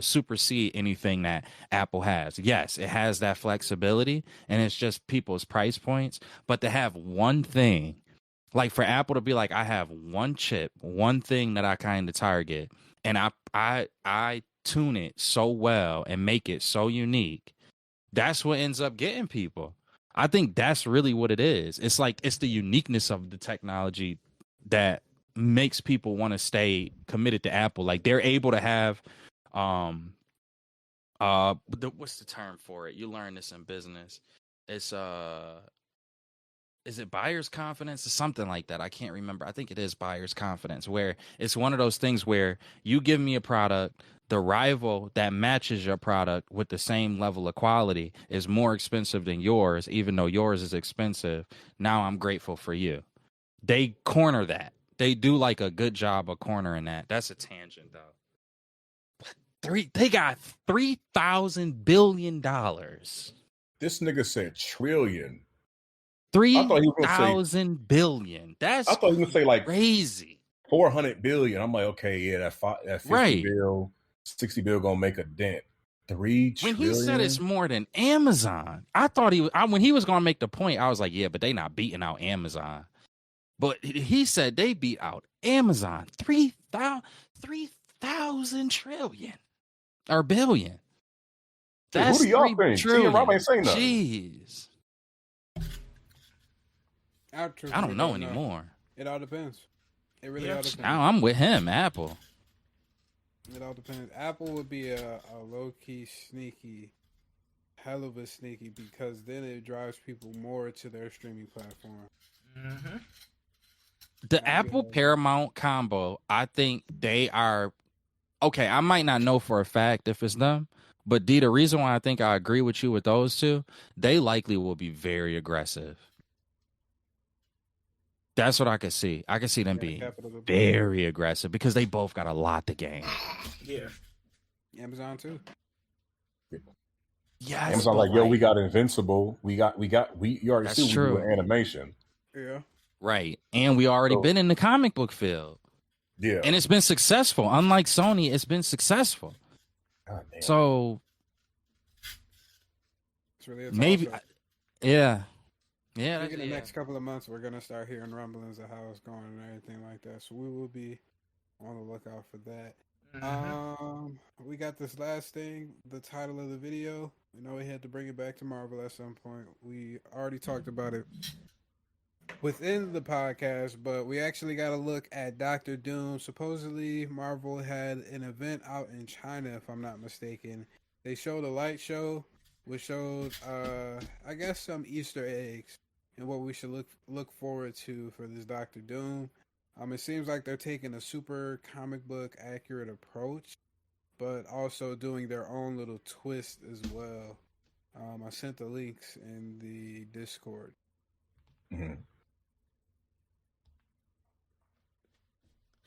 supersede anything that Apple has. Yes, it has that flexibility, and it's just people's price points, but to have one thing, like for Apple to be like, I have one chip, one thing that I kind of target, and I tune it so well and make it so unique, that's what ends up getting people. I think that's really what it is. It's like, it's the uniqueness of the technology that makes people want to stay committed to Apple. Like, they're able to have what's the term for it? You learn this in business. It's is it buyer's confidence or something like that? I can't remember. I think it is buyer's confidence, where it's one of those things where you give me a product, the rival that matches your product with the same level of quality is more expensive than yours, even though yours is expensive. Now I'm grateful for you. They corner that. They do like a good job of cornering that. That's a tangent, though. They got $3,000 billion. This nigga said trillion. 3,000 billion. That's, I thought he was gonna say like crazy. 400 billion. I'm like, okay, yeah, that 50 right. bill, 60 bill gonna make a dent. 3 trillion. When he said it's more than Amazon, I thought when he was gonna make the point, I was like, yeah, but they not beating out Amazon. But he said they beat out Amazon. 3,000 trillion or billion. That's who do y'all think? Trillion. Rob ain't saying nothing. Jeez. I don't know anymore. It all depends. It really all depends. Now I'm with him, Apple. It all depends. Apple would be a low-key, sneaky hell of a sneaky because then it drives people more to their streaming platform. Mm-hmm. The Apple Paramount combo, I think they are okay. I might not know for a fact if it's them, but D, the reason why I think I agree with you with those two, they likely will be very aggressive. That's what I could see. I could see them being very aggressive because they both got a lot to gain. Yeah. Amazon too. Yes, Amazon like, yo, we got Invincible. We you already see we do animation. Yeah. Right. And we already been in the comic book field. Yeah. And it's been successful. Unlike Sony, it's been successful. God damn. So it's really maybe yeah. Yeah, I think in the next couple of months we're gonna start hearing rumblings of how it's going and everything like that. So we will be on the lookout for that. Mm-hmm. We got this last thing, the title of the video. We know we had to bring it back to Marvel at some point. We already talked about it within the podcast, but we actually got to look at Doctor Doom. Supposedly, Marvel had an event out in China, if I'm not mistaken. They showed a light show, which showed, I guess, some Easter eggs and what we should look forward to for this Doctor Doom. It seems like they're taking a super comic book accurate approach, but also doing their own little twist as well. I sent the links in the Discord. Mm-hmm.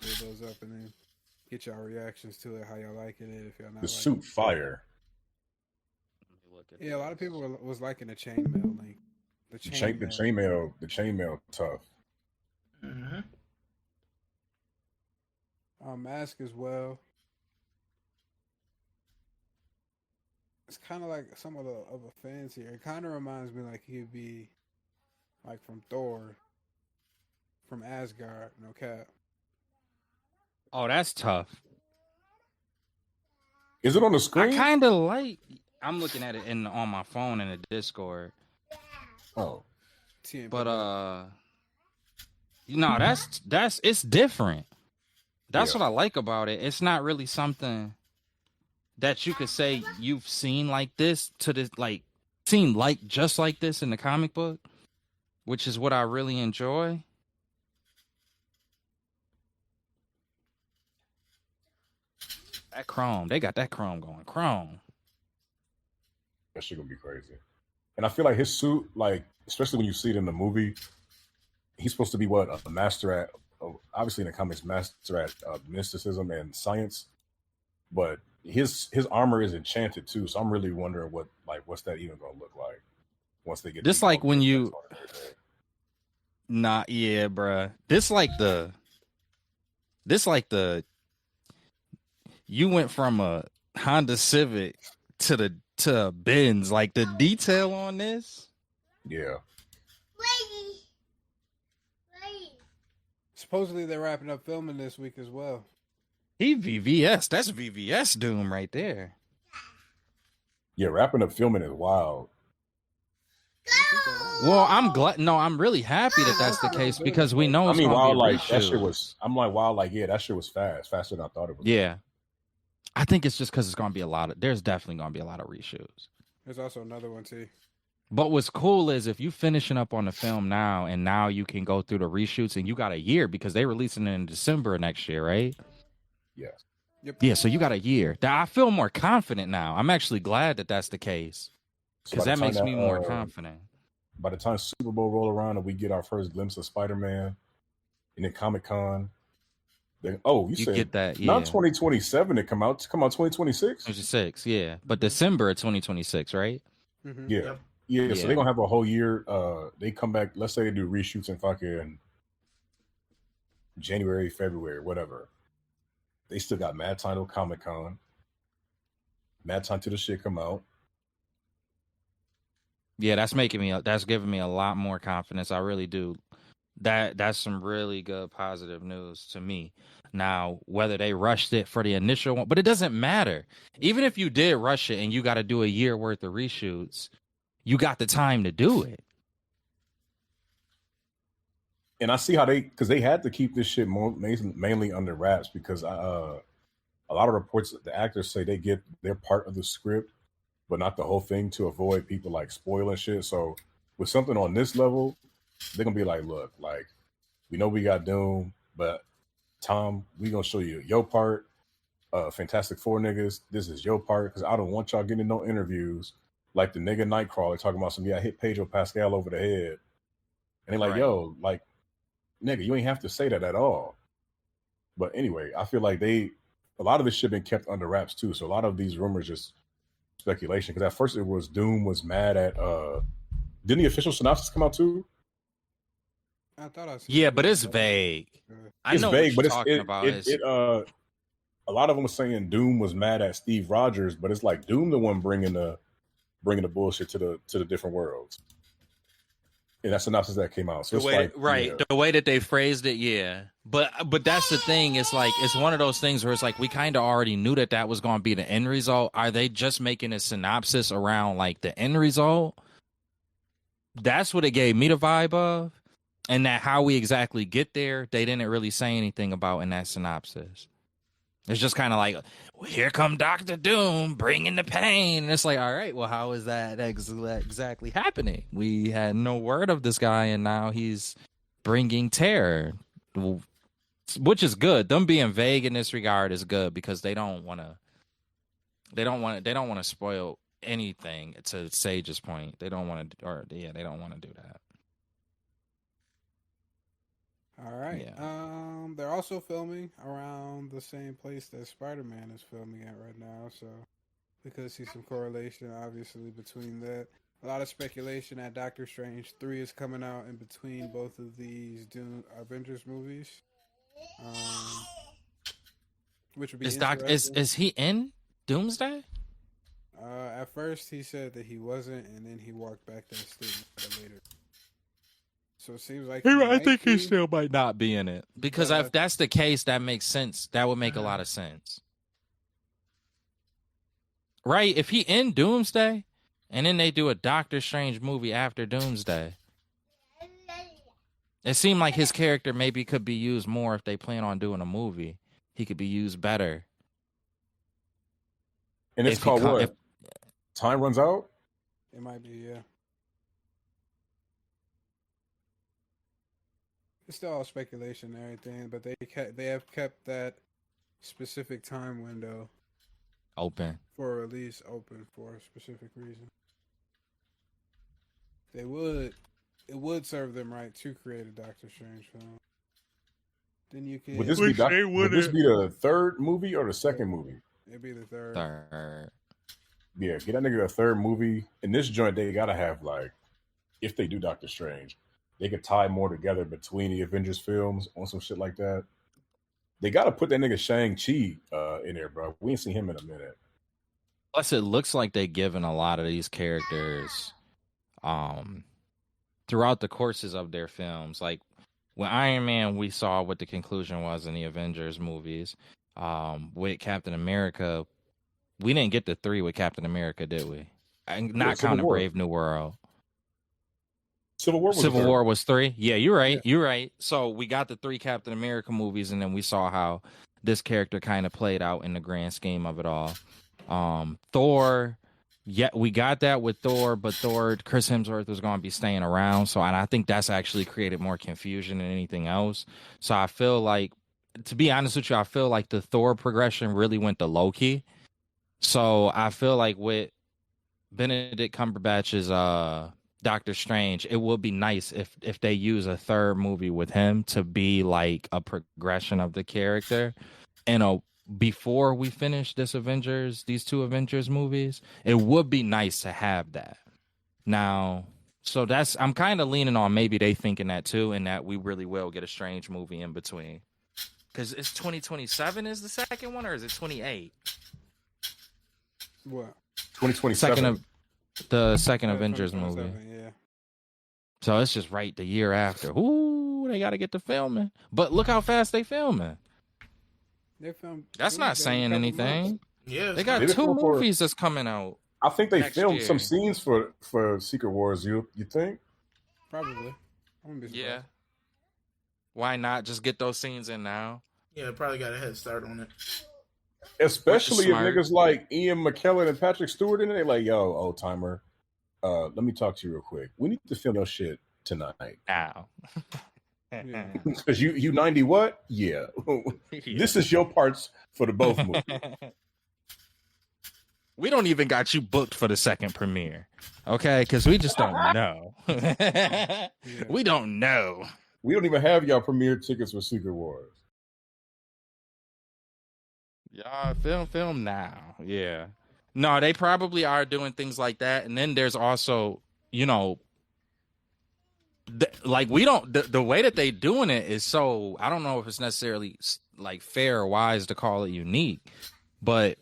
Pull those up and then get y'all reactions to it, how y'all liking it, if y'all not. The suit fire. Yeah, a lot of people was liking the chainmail link. The chainmail tough. Mm-hmm. Mask as well. It's kind of like somewhat of a fancy. It kind of reminds me like he'd be like from Thor, from Asgard. No cap. Oh, that's tough. Is it on the screen? I kind of like. I'm looking at it on my phone in the Discord. Oh, but that's it's different. That's what I like about it. It's not really something that you could say you've seen like this seen like just like this in the comic book, which is what I really enjoy. That Chrome, they got that Chrome going. Chrome. That shit gonna be crazy. And I feel like his suit, like, especially when you see it in the movie, he's supposed to be a master at, obviously in the comics, master at mysticism and science. But his armor is enchanted too, so I'm really wondering what's that even gonna look like once they get this like when you. Nah, yeah, bruh. This like the. You went from a Honda Civic to Benz. Like the detail on this. Yeah. Supposedly they're wrapping up filming this week as well. He VVS. That's VVS Doom right there. Yeah, wrapping up filming is wild. Well, I'm glad. No, I'm really happy that that's the case because we know. It's wild like that shit was. I'm like, wow, like yeah, that shit was faster than I thought it was. Yeah, I think it's just because it's gonna be a lot of. There's definitely gonna be a lot of reshoots. There's also another one too. But what's cool is if you finishing up on the film now, and now you can go through the reshoots, and you got a year because they releasing it in December next year, right? Yes. Yep. Yeah, so you got a year. I feel more confident now. I'm actually glad that that's the case because that makes me more confident. By the time Super Bowl roll around and we get our first glimpse of Spider-Man, and then Comic-Con, then you said get that? Yeah. Not 2027 to come out. To come out 2026. 26, yeah, but December of 2026, right? Mm-hmm. Yeah. Yeah. So they're gonna have a whole year. They come back. Let's say they do reshoots in fucking January, February, whatever. They still got mad time till Comic-Con. Mad time till the shit come out. Yeah, that's giving me a lot more confidence. I really do. That's some really good positive news to me. Now, whether they rushed it for the initial one, but it doesn't matter. Even if you did rush it and you got to do a year worth of reshoots, you got the time to do it. And I see how because they had to keep this shit mainly under wraps because a lot of reports, the actors say they're part of the script but not the whole thing to avoid people like spoiling shit. So with something on this level, they're gonna be like, look, like we know we got Doom, but Tom, we gonna show you your part. Fantastic Four niggas, this is your part because I don't want y'all getting no interviews like the nigga Nightcrawler talking about some I hit Pedro Pascal over the head, and they're like, yo, like nigga, you ain't have to say that at all. But anyway, I feel like a lot of this shit been kept under wraps too. So a lot of these rumors just speculation. Because at first it was Doom was mad at. Didn't the official synopsis come out too? I thought I seen Yeah, but it's vague. I know vague, what you're talking about. A lot of them was saying Doom was mad at Steve Rogers, but it's like Doom the one bringing the bullshit to the different worlds. And that synopsis that came out. So the way that they phrased it, yeah. But that's the thing. It's like it's one of those things where it's like we kind of already knew that was going to be the end result. Are they just making a synopsis around like the end result? That's what it gave me the vibe of, and that how we exactly get there, they didn't really say anything about in that synopsis. It's just kind of like, well, here come Dr. Doom bringing the pain. And it's like, all right, well, how is that exactly happening? We had no word of this guy, and now he's bringing terror, which is good. Them being vague in this regard is good because they don't want to spoil anything. To Sage's point, they don't want to, they don't want to do that. All right. Yeah. They're also filming around the same place that Spider-Man is filming at right now, so we could see some correlation, obviously, between that. A lot of speculation that Doctor Strange 3 is coming out in between both of these Doom Avengers movies, which would be is he in Doomsday? At first, he said that he wasn't, and then he walked back that statement later. So it seems like I think he still might not be in it. Because if that's the case, that makes sense. That would make a lot of sense. Right? If he in Doomsday, and then they do a Doctor Strange movie after Doomsday, it seemed like his character maybe could be used more if they plan on doing a movie. He could be used better. And it's called what? If Time Runs Out? It might be, yeah. It's still all speculation and everything, but they have kept that specific time window open for release open for a specific reason. It would serve them right to create a Doctor Strange film. Then you can. Would this be the third movie or the second movie? It'd be the third. Yeah, get that nigga a third movie. In this joint, they gotta have like, if they do Doctor Strange, they could tie more together between the Avengers films on some shit like that. They got to put that nigga Shang-Chi in there, bro. We ain't seen him in a minute. Plus, it looks like they're giving a lot of these characters throughout the courses of their films. Like, with Iron Man, we saw what the conclusion was in the Avengers movies. With Captain America, we didn't get the 3 with Captain America, did we? Not counting Brave New World. Civil War was 3. Yeah, you're right. Yeah. You're right. So we got the 3 Captain America movies, and then we saw how this character kind of played out in the grand scheme of it all. Thor, yeah, we got that with Thor, but Chris Hemsworth was going to be staying around. And I think that's actually created more confusion than anything else. So I feel like, to be honest with you, I feel like the Thor progression really went to Loki. So I feel like with Benedict Cumberbatch's Doctor Strange, it would be nice if they use a third movie with him to be like a progression of the character. And before we finish these 2 Avengers movies, it would be nice to have that. Now, so I'm kind of leaning on maybe they thinking that too, and that we really will get a Strange movie in between. Because it's 2027 is the second one, or is it 28? What? 2027. The second Avengers movie. Yeah. So it's just right the year after. Ooh, they got to get to filming. But look how fast they filming. That's not saying anything. Yeah, they got 2 movies that's coming out. I think they filmed some scenes for Secret Wars. You think? Probably. Yeah. Why not just get those scenes in now? Yeah, probably got a head start on it. Especially if smart. niggas like Ian McKellen and Patrick Stewart in it, they like, yo, old timer, let me talk to you real quick. We need to film your shit tonight. Now. Because you 90 what? Yeah. This is your parts for the both movies. We don't even got you booked for the second premiere. Okay? Because we just don't know. We don't know. We don't even have y'all premiere tickets for Secret Wars. Y'all film now. Yeah. No, they probably are doing things like that. And then there's also, you know, like we don't, the way that they doing it is so, I don't know if it's necessarily like fair or wise to call it unique, but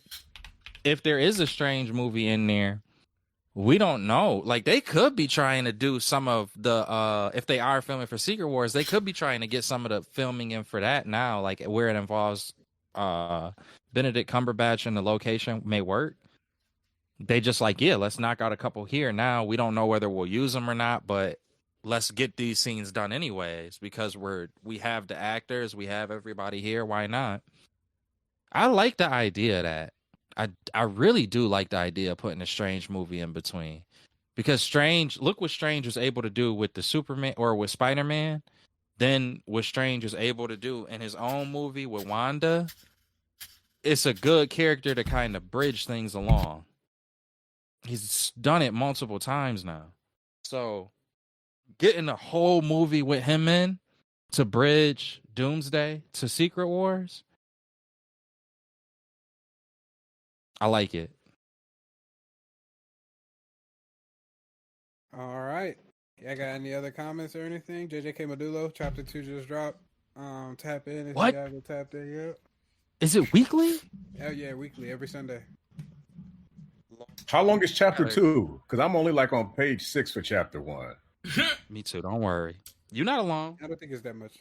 if there is a Strange movie in there, we don't know. Like they could be trying to do some of the if they are filming for Secret Wars, they could be trying to get some of the filming in for that now, like where it involves Benedict Cumberbatch and the location may work. They just like, yeah, let's knock out a couple here now. We don't know whether we'll use them or not, but let's get these scenes done anyways because we have the actors, we have everybody here. Why not? I like the idea of that. I really do like the idea of putting a Strange movie in between, because Strange, look what Strange was able to do with the Superman or with Spider-Man, then what Strange was able to do in his own movie with Wanda. It's a good character to kind of bridge things along. He's done it multiple times now. So getting a whole movie with him in to bridge Doomsday to Secret Wars, I like it. All right. Y'all got any other comments or anything? JJK Medulo, Chapter 2 just dropped. Tap in if What? you haven't tapped in yet. Is it weekly? Hell yeah, weekly, every Sunday. How long is chapter 2? Because I'm only like on page 6 for chapter 1. Me too, don't worry. You're not alone. I don't think it's that much.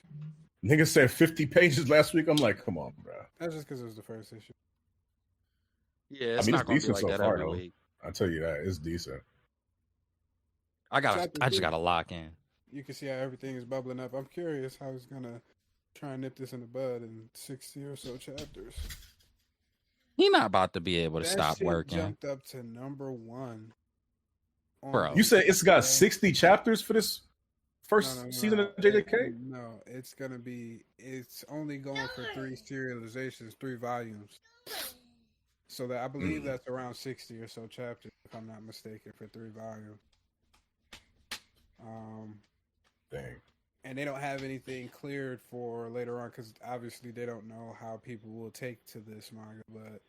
Nigga said 50 pages last week. I'm like, come on, bro. That's just because it was the first issue. Yeah, it's I mean, not it's gonna be decent like so that far, every though. week. I'll tell you that. It's decent. I Chapter just 2. gotta lock in. You can see how everything is bubbling up. I'm curious how he's gonna try and nip this in the bud in 60 or so chapters. He not about to be able to That stop shit working. Jumped up to number 1. Bro. You said it's got 60 chapters for this first season of JJK? No, it's only going for 3 serializations, 3 volumes. So that I believe that's around 60 or so chapters, if I'm not mistaken, for 3 volumes. Dang. And they don't have anything cleared for later on because obviously they don't know how people will take to this manga. But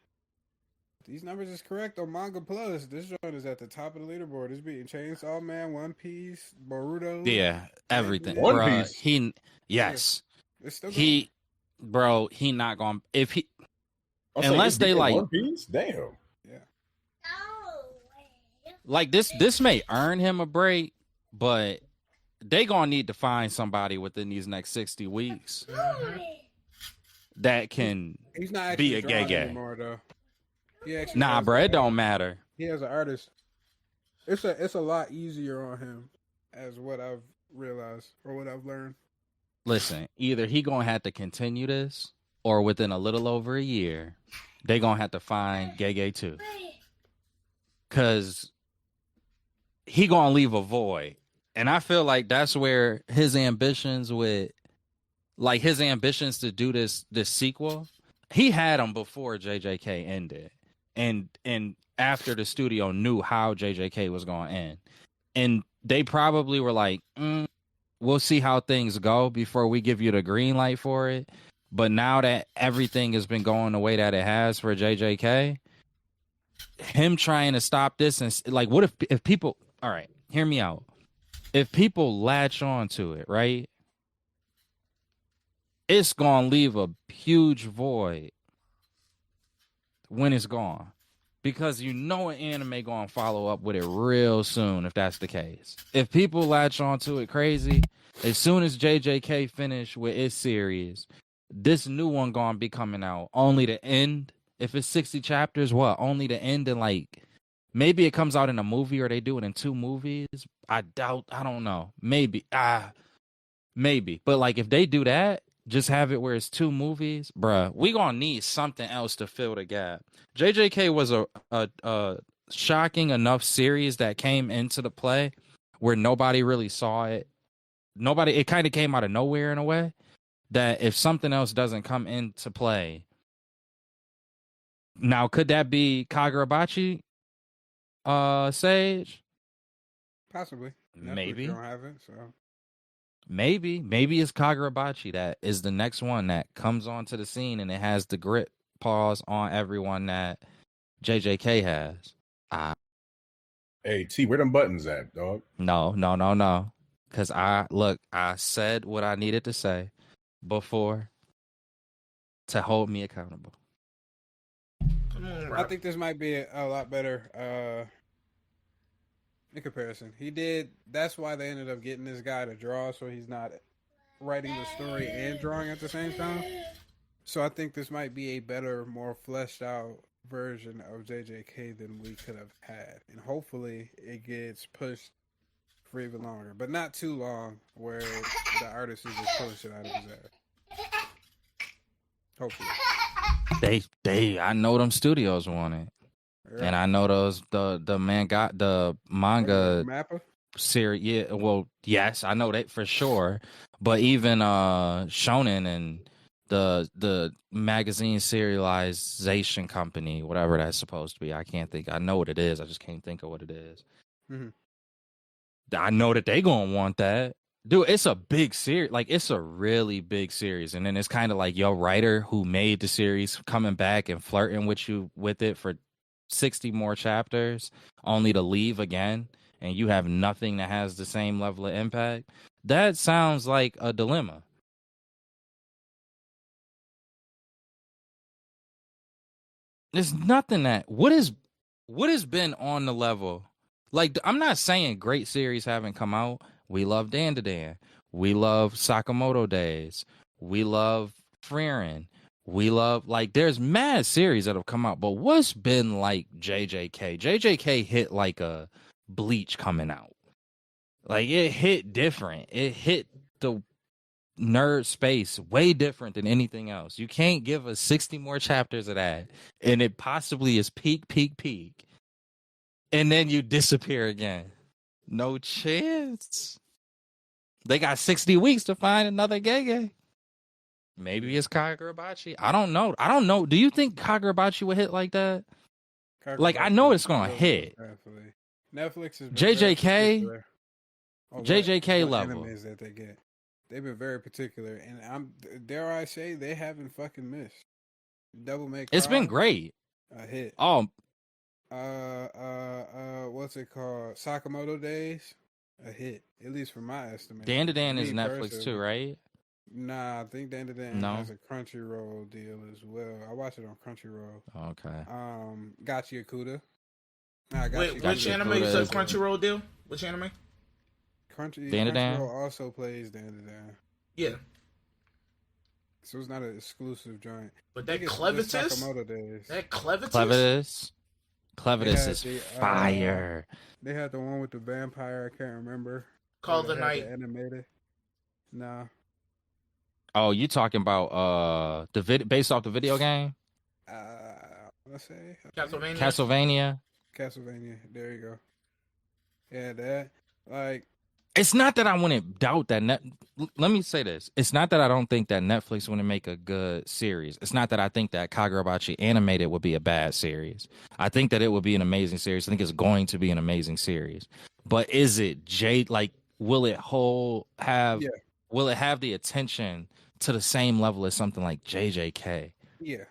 these numbers is correct on Manga Plus. This joint is at the top of the leaderboard. It's beating Chainsaw Man, One Piece, Boruto. Yeah, everything. One Bruh, Piece? Yes. It's still He not going to, if he, I'll say unless it's they beating like, One Piece? Damn. Yeah. like this may earn him a break, but they gonna need to find somebody within these next 60 weeks that can He's not be actually a drawing gay anymore though. He actually Nah, has bro, a- it don't matter. He has an artist. It's a lot easier on him, as what I've realized or what I've learned. Listen, either he gonna have to continue this, or within a little over a year, they gonna have to find Gege too, cause he gonna leave a void, and I feel like that's where his ambitions to do this sequel, he had them before JJK ended, and after the studio knew how JJK was gonna end, and they probably were like, we'll see how things go before we give you the green light for it. But now that everything has been going the way that it has for JJK, him trying to stop this and like, what if people, all right, hear me out. If people latch on to it, right, it's going to leave a huge void when it's gone. Because you know an anime going to follow up with it real soon if that's the case. If people latch onto it crazy, as soon as JJK finish with its series, this new one going to be coming out only to end. If it's 60 chapters, only to end in like, maybe it comes out in a movie or they do it in 2 movies. I doubt, I don't know. Maybe. But like if they do that, just have it where it's 2 movies, bruh. We gonna need something else to fill the gap. JJK was a shocking enough series that came into the play where nobody really saw it. It kind of came out of nowhere in a way that if something else doesn't come into play, now could that be Kagurabachi, Sage? Possibly. Maybe. You don't have it, so. Maybe it's Kagurabachi that is the next one that comes onto the scene and it has the grip pause on everyone that JJK has. Hey T, where them buttons at, dog? No. Because I said what I needed to say before to hold me accountable. I think this might be a lot better in comparison. That's why they ended up getting this guy to draw, so he's not writing the story and drawing at the same time. So I think this might be a better, more fleshed out version of JJK than we could have had. And hopefully it gets pushed for even longer, but not too long where the artist is just pulling shit out of his ass. Hopefully. I know them studios want it. Yeah. And I know the manga Mappa series. Yeah, well, yes, I know that for sure. But even Shonen and the magazine serialization company, whatever that's supposed to be, I can't think. I know what it is. I just can't think of what it is. Mm-hmm. I know that they gonna want that. Dude, it's a big series. Like, it's a really big series. And then it's kind of like your writer who made the series coming back and flirting with you with it for 60 more chapters, only to leave again, and you have nothing that has the same level of impact. That sounds like a dilemma. There's nothing that... What has been on the level? Like, I'm not saying great series haven't come out. We love Dan to Dan. We love Sakamoto Days. We love Frieren. We love, like, there's mad series that have come out, but what's been like JJK? JJK hit like a Bleach coming out. Like, it hit different. It hit the nerd space way different than anything else. You can't give us 60 more chapters of that, and it possibly is peak, and then you disappear again. No chance. They got 60 weeks to find another Gege. Maybe it's Kagurabachi. I don't know. Do you think Kagurabachi would hit like that? Like, I know it's gonna hit. Netflix is JJK level. Animes that they get. They've been very particular, and dare I say they haven't fucking missed. Double Make. It's been great. A hit. Oh. What's it called? Sakamoto Days. A hit, at least from my estimate. Dan to Dan is Netflix too, right? Nah, I think Dan to Dan has a Crunchyroll deal as well. I watch it on Crunchyroll. Okay. Gachi Akuda. Wait, which anime is a Crunchyroll deal? Which anime? Crunchyroll also plays Dan to Dan. Yeah. So it's not an exclusive joint. But that Clevitus? That Clevitus? Clevitus is fire. They had the one with the vampire. I can't remember. Call the Night. Animated. Nah. Oh, you talking about based off the video game? Let's say Castlevania. There you go. Yeah, that like. It's not that I wouldn't doubt that let me say this. It's not that I don't think that Netflix wouldn't make a good series. It's not that I think that Kagurabachi animated would be a bad series. I think that it would be an amazing series. I think it's going to be an amazing series. But is it will it have the attention to the same level as something like JJK? Yeah.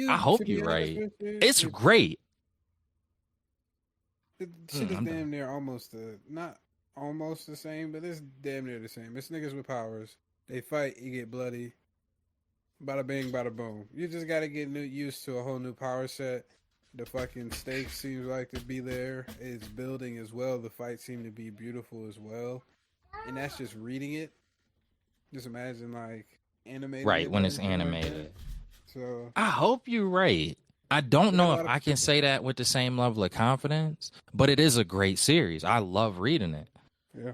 I hope you're right. It's great. The shit is damn near not almost the same, but it's damn near the same. It's niggas with powers. They fight, you get bloody. Bada bing, bada boom. You just gotta get used to a whole new power set. The fucking stakes seems like to be there. It's building as well. The fights seem to be beautiful as well. And that's just reading it. Just imagine like animated. Right, when it's animated. So I hope you're right. I don't know if I can say that with the same level of confidence, but it is a great series. I love reading it. Yeah.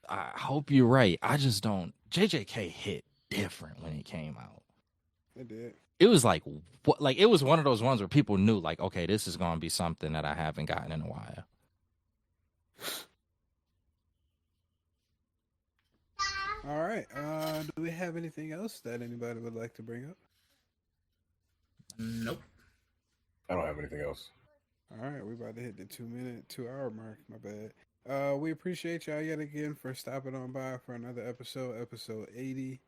I hope you're right. I just don't. JJK hit different when it came out. It did. It was like it was one of those ones where people knew, like, okay, this is gonna be something that I haven't gotten in a while. All right. Do we have anything else that anybody would like to bring up? Nope. I don't have anything else. All right, we're about to hit the 2 hour mark. My bad. We appreciate y'all yet again for stopping on by for another episode 80.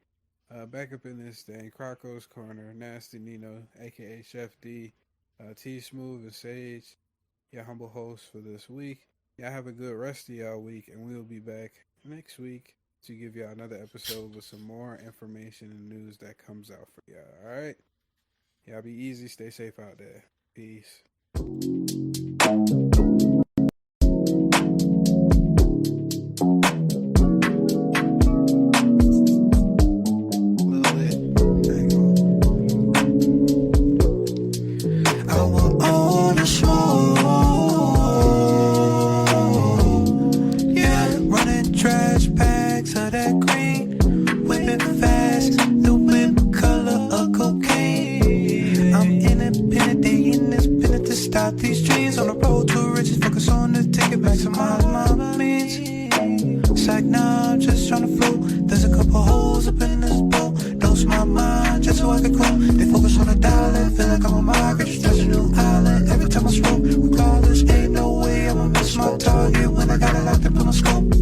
Back up in this thing, Croco's Corner, Nasty Nino, aka Chef D, T Smooth and Sage, your humble host for this week. Y'all have a good rest of y'all week, and we'll be back next week to give y'all another episode with some more information and news that comes out for y'all. All right, y'all be easy, stay safe out there. Peace. These dreams on the road to riches, focus on the ticket, maximize my means. It's like now I'm just trying to float. There's a couple holes up in this boat. Dose my mind just so I can cope. They focus on the dollar, feel like I'm a migrant, just touch a new island. Every time I smoke, regardless, ain't no way I'ma miss my target when I got it locked up in my scope.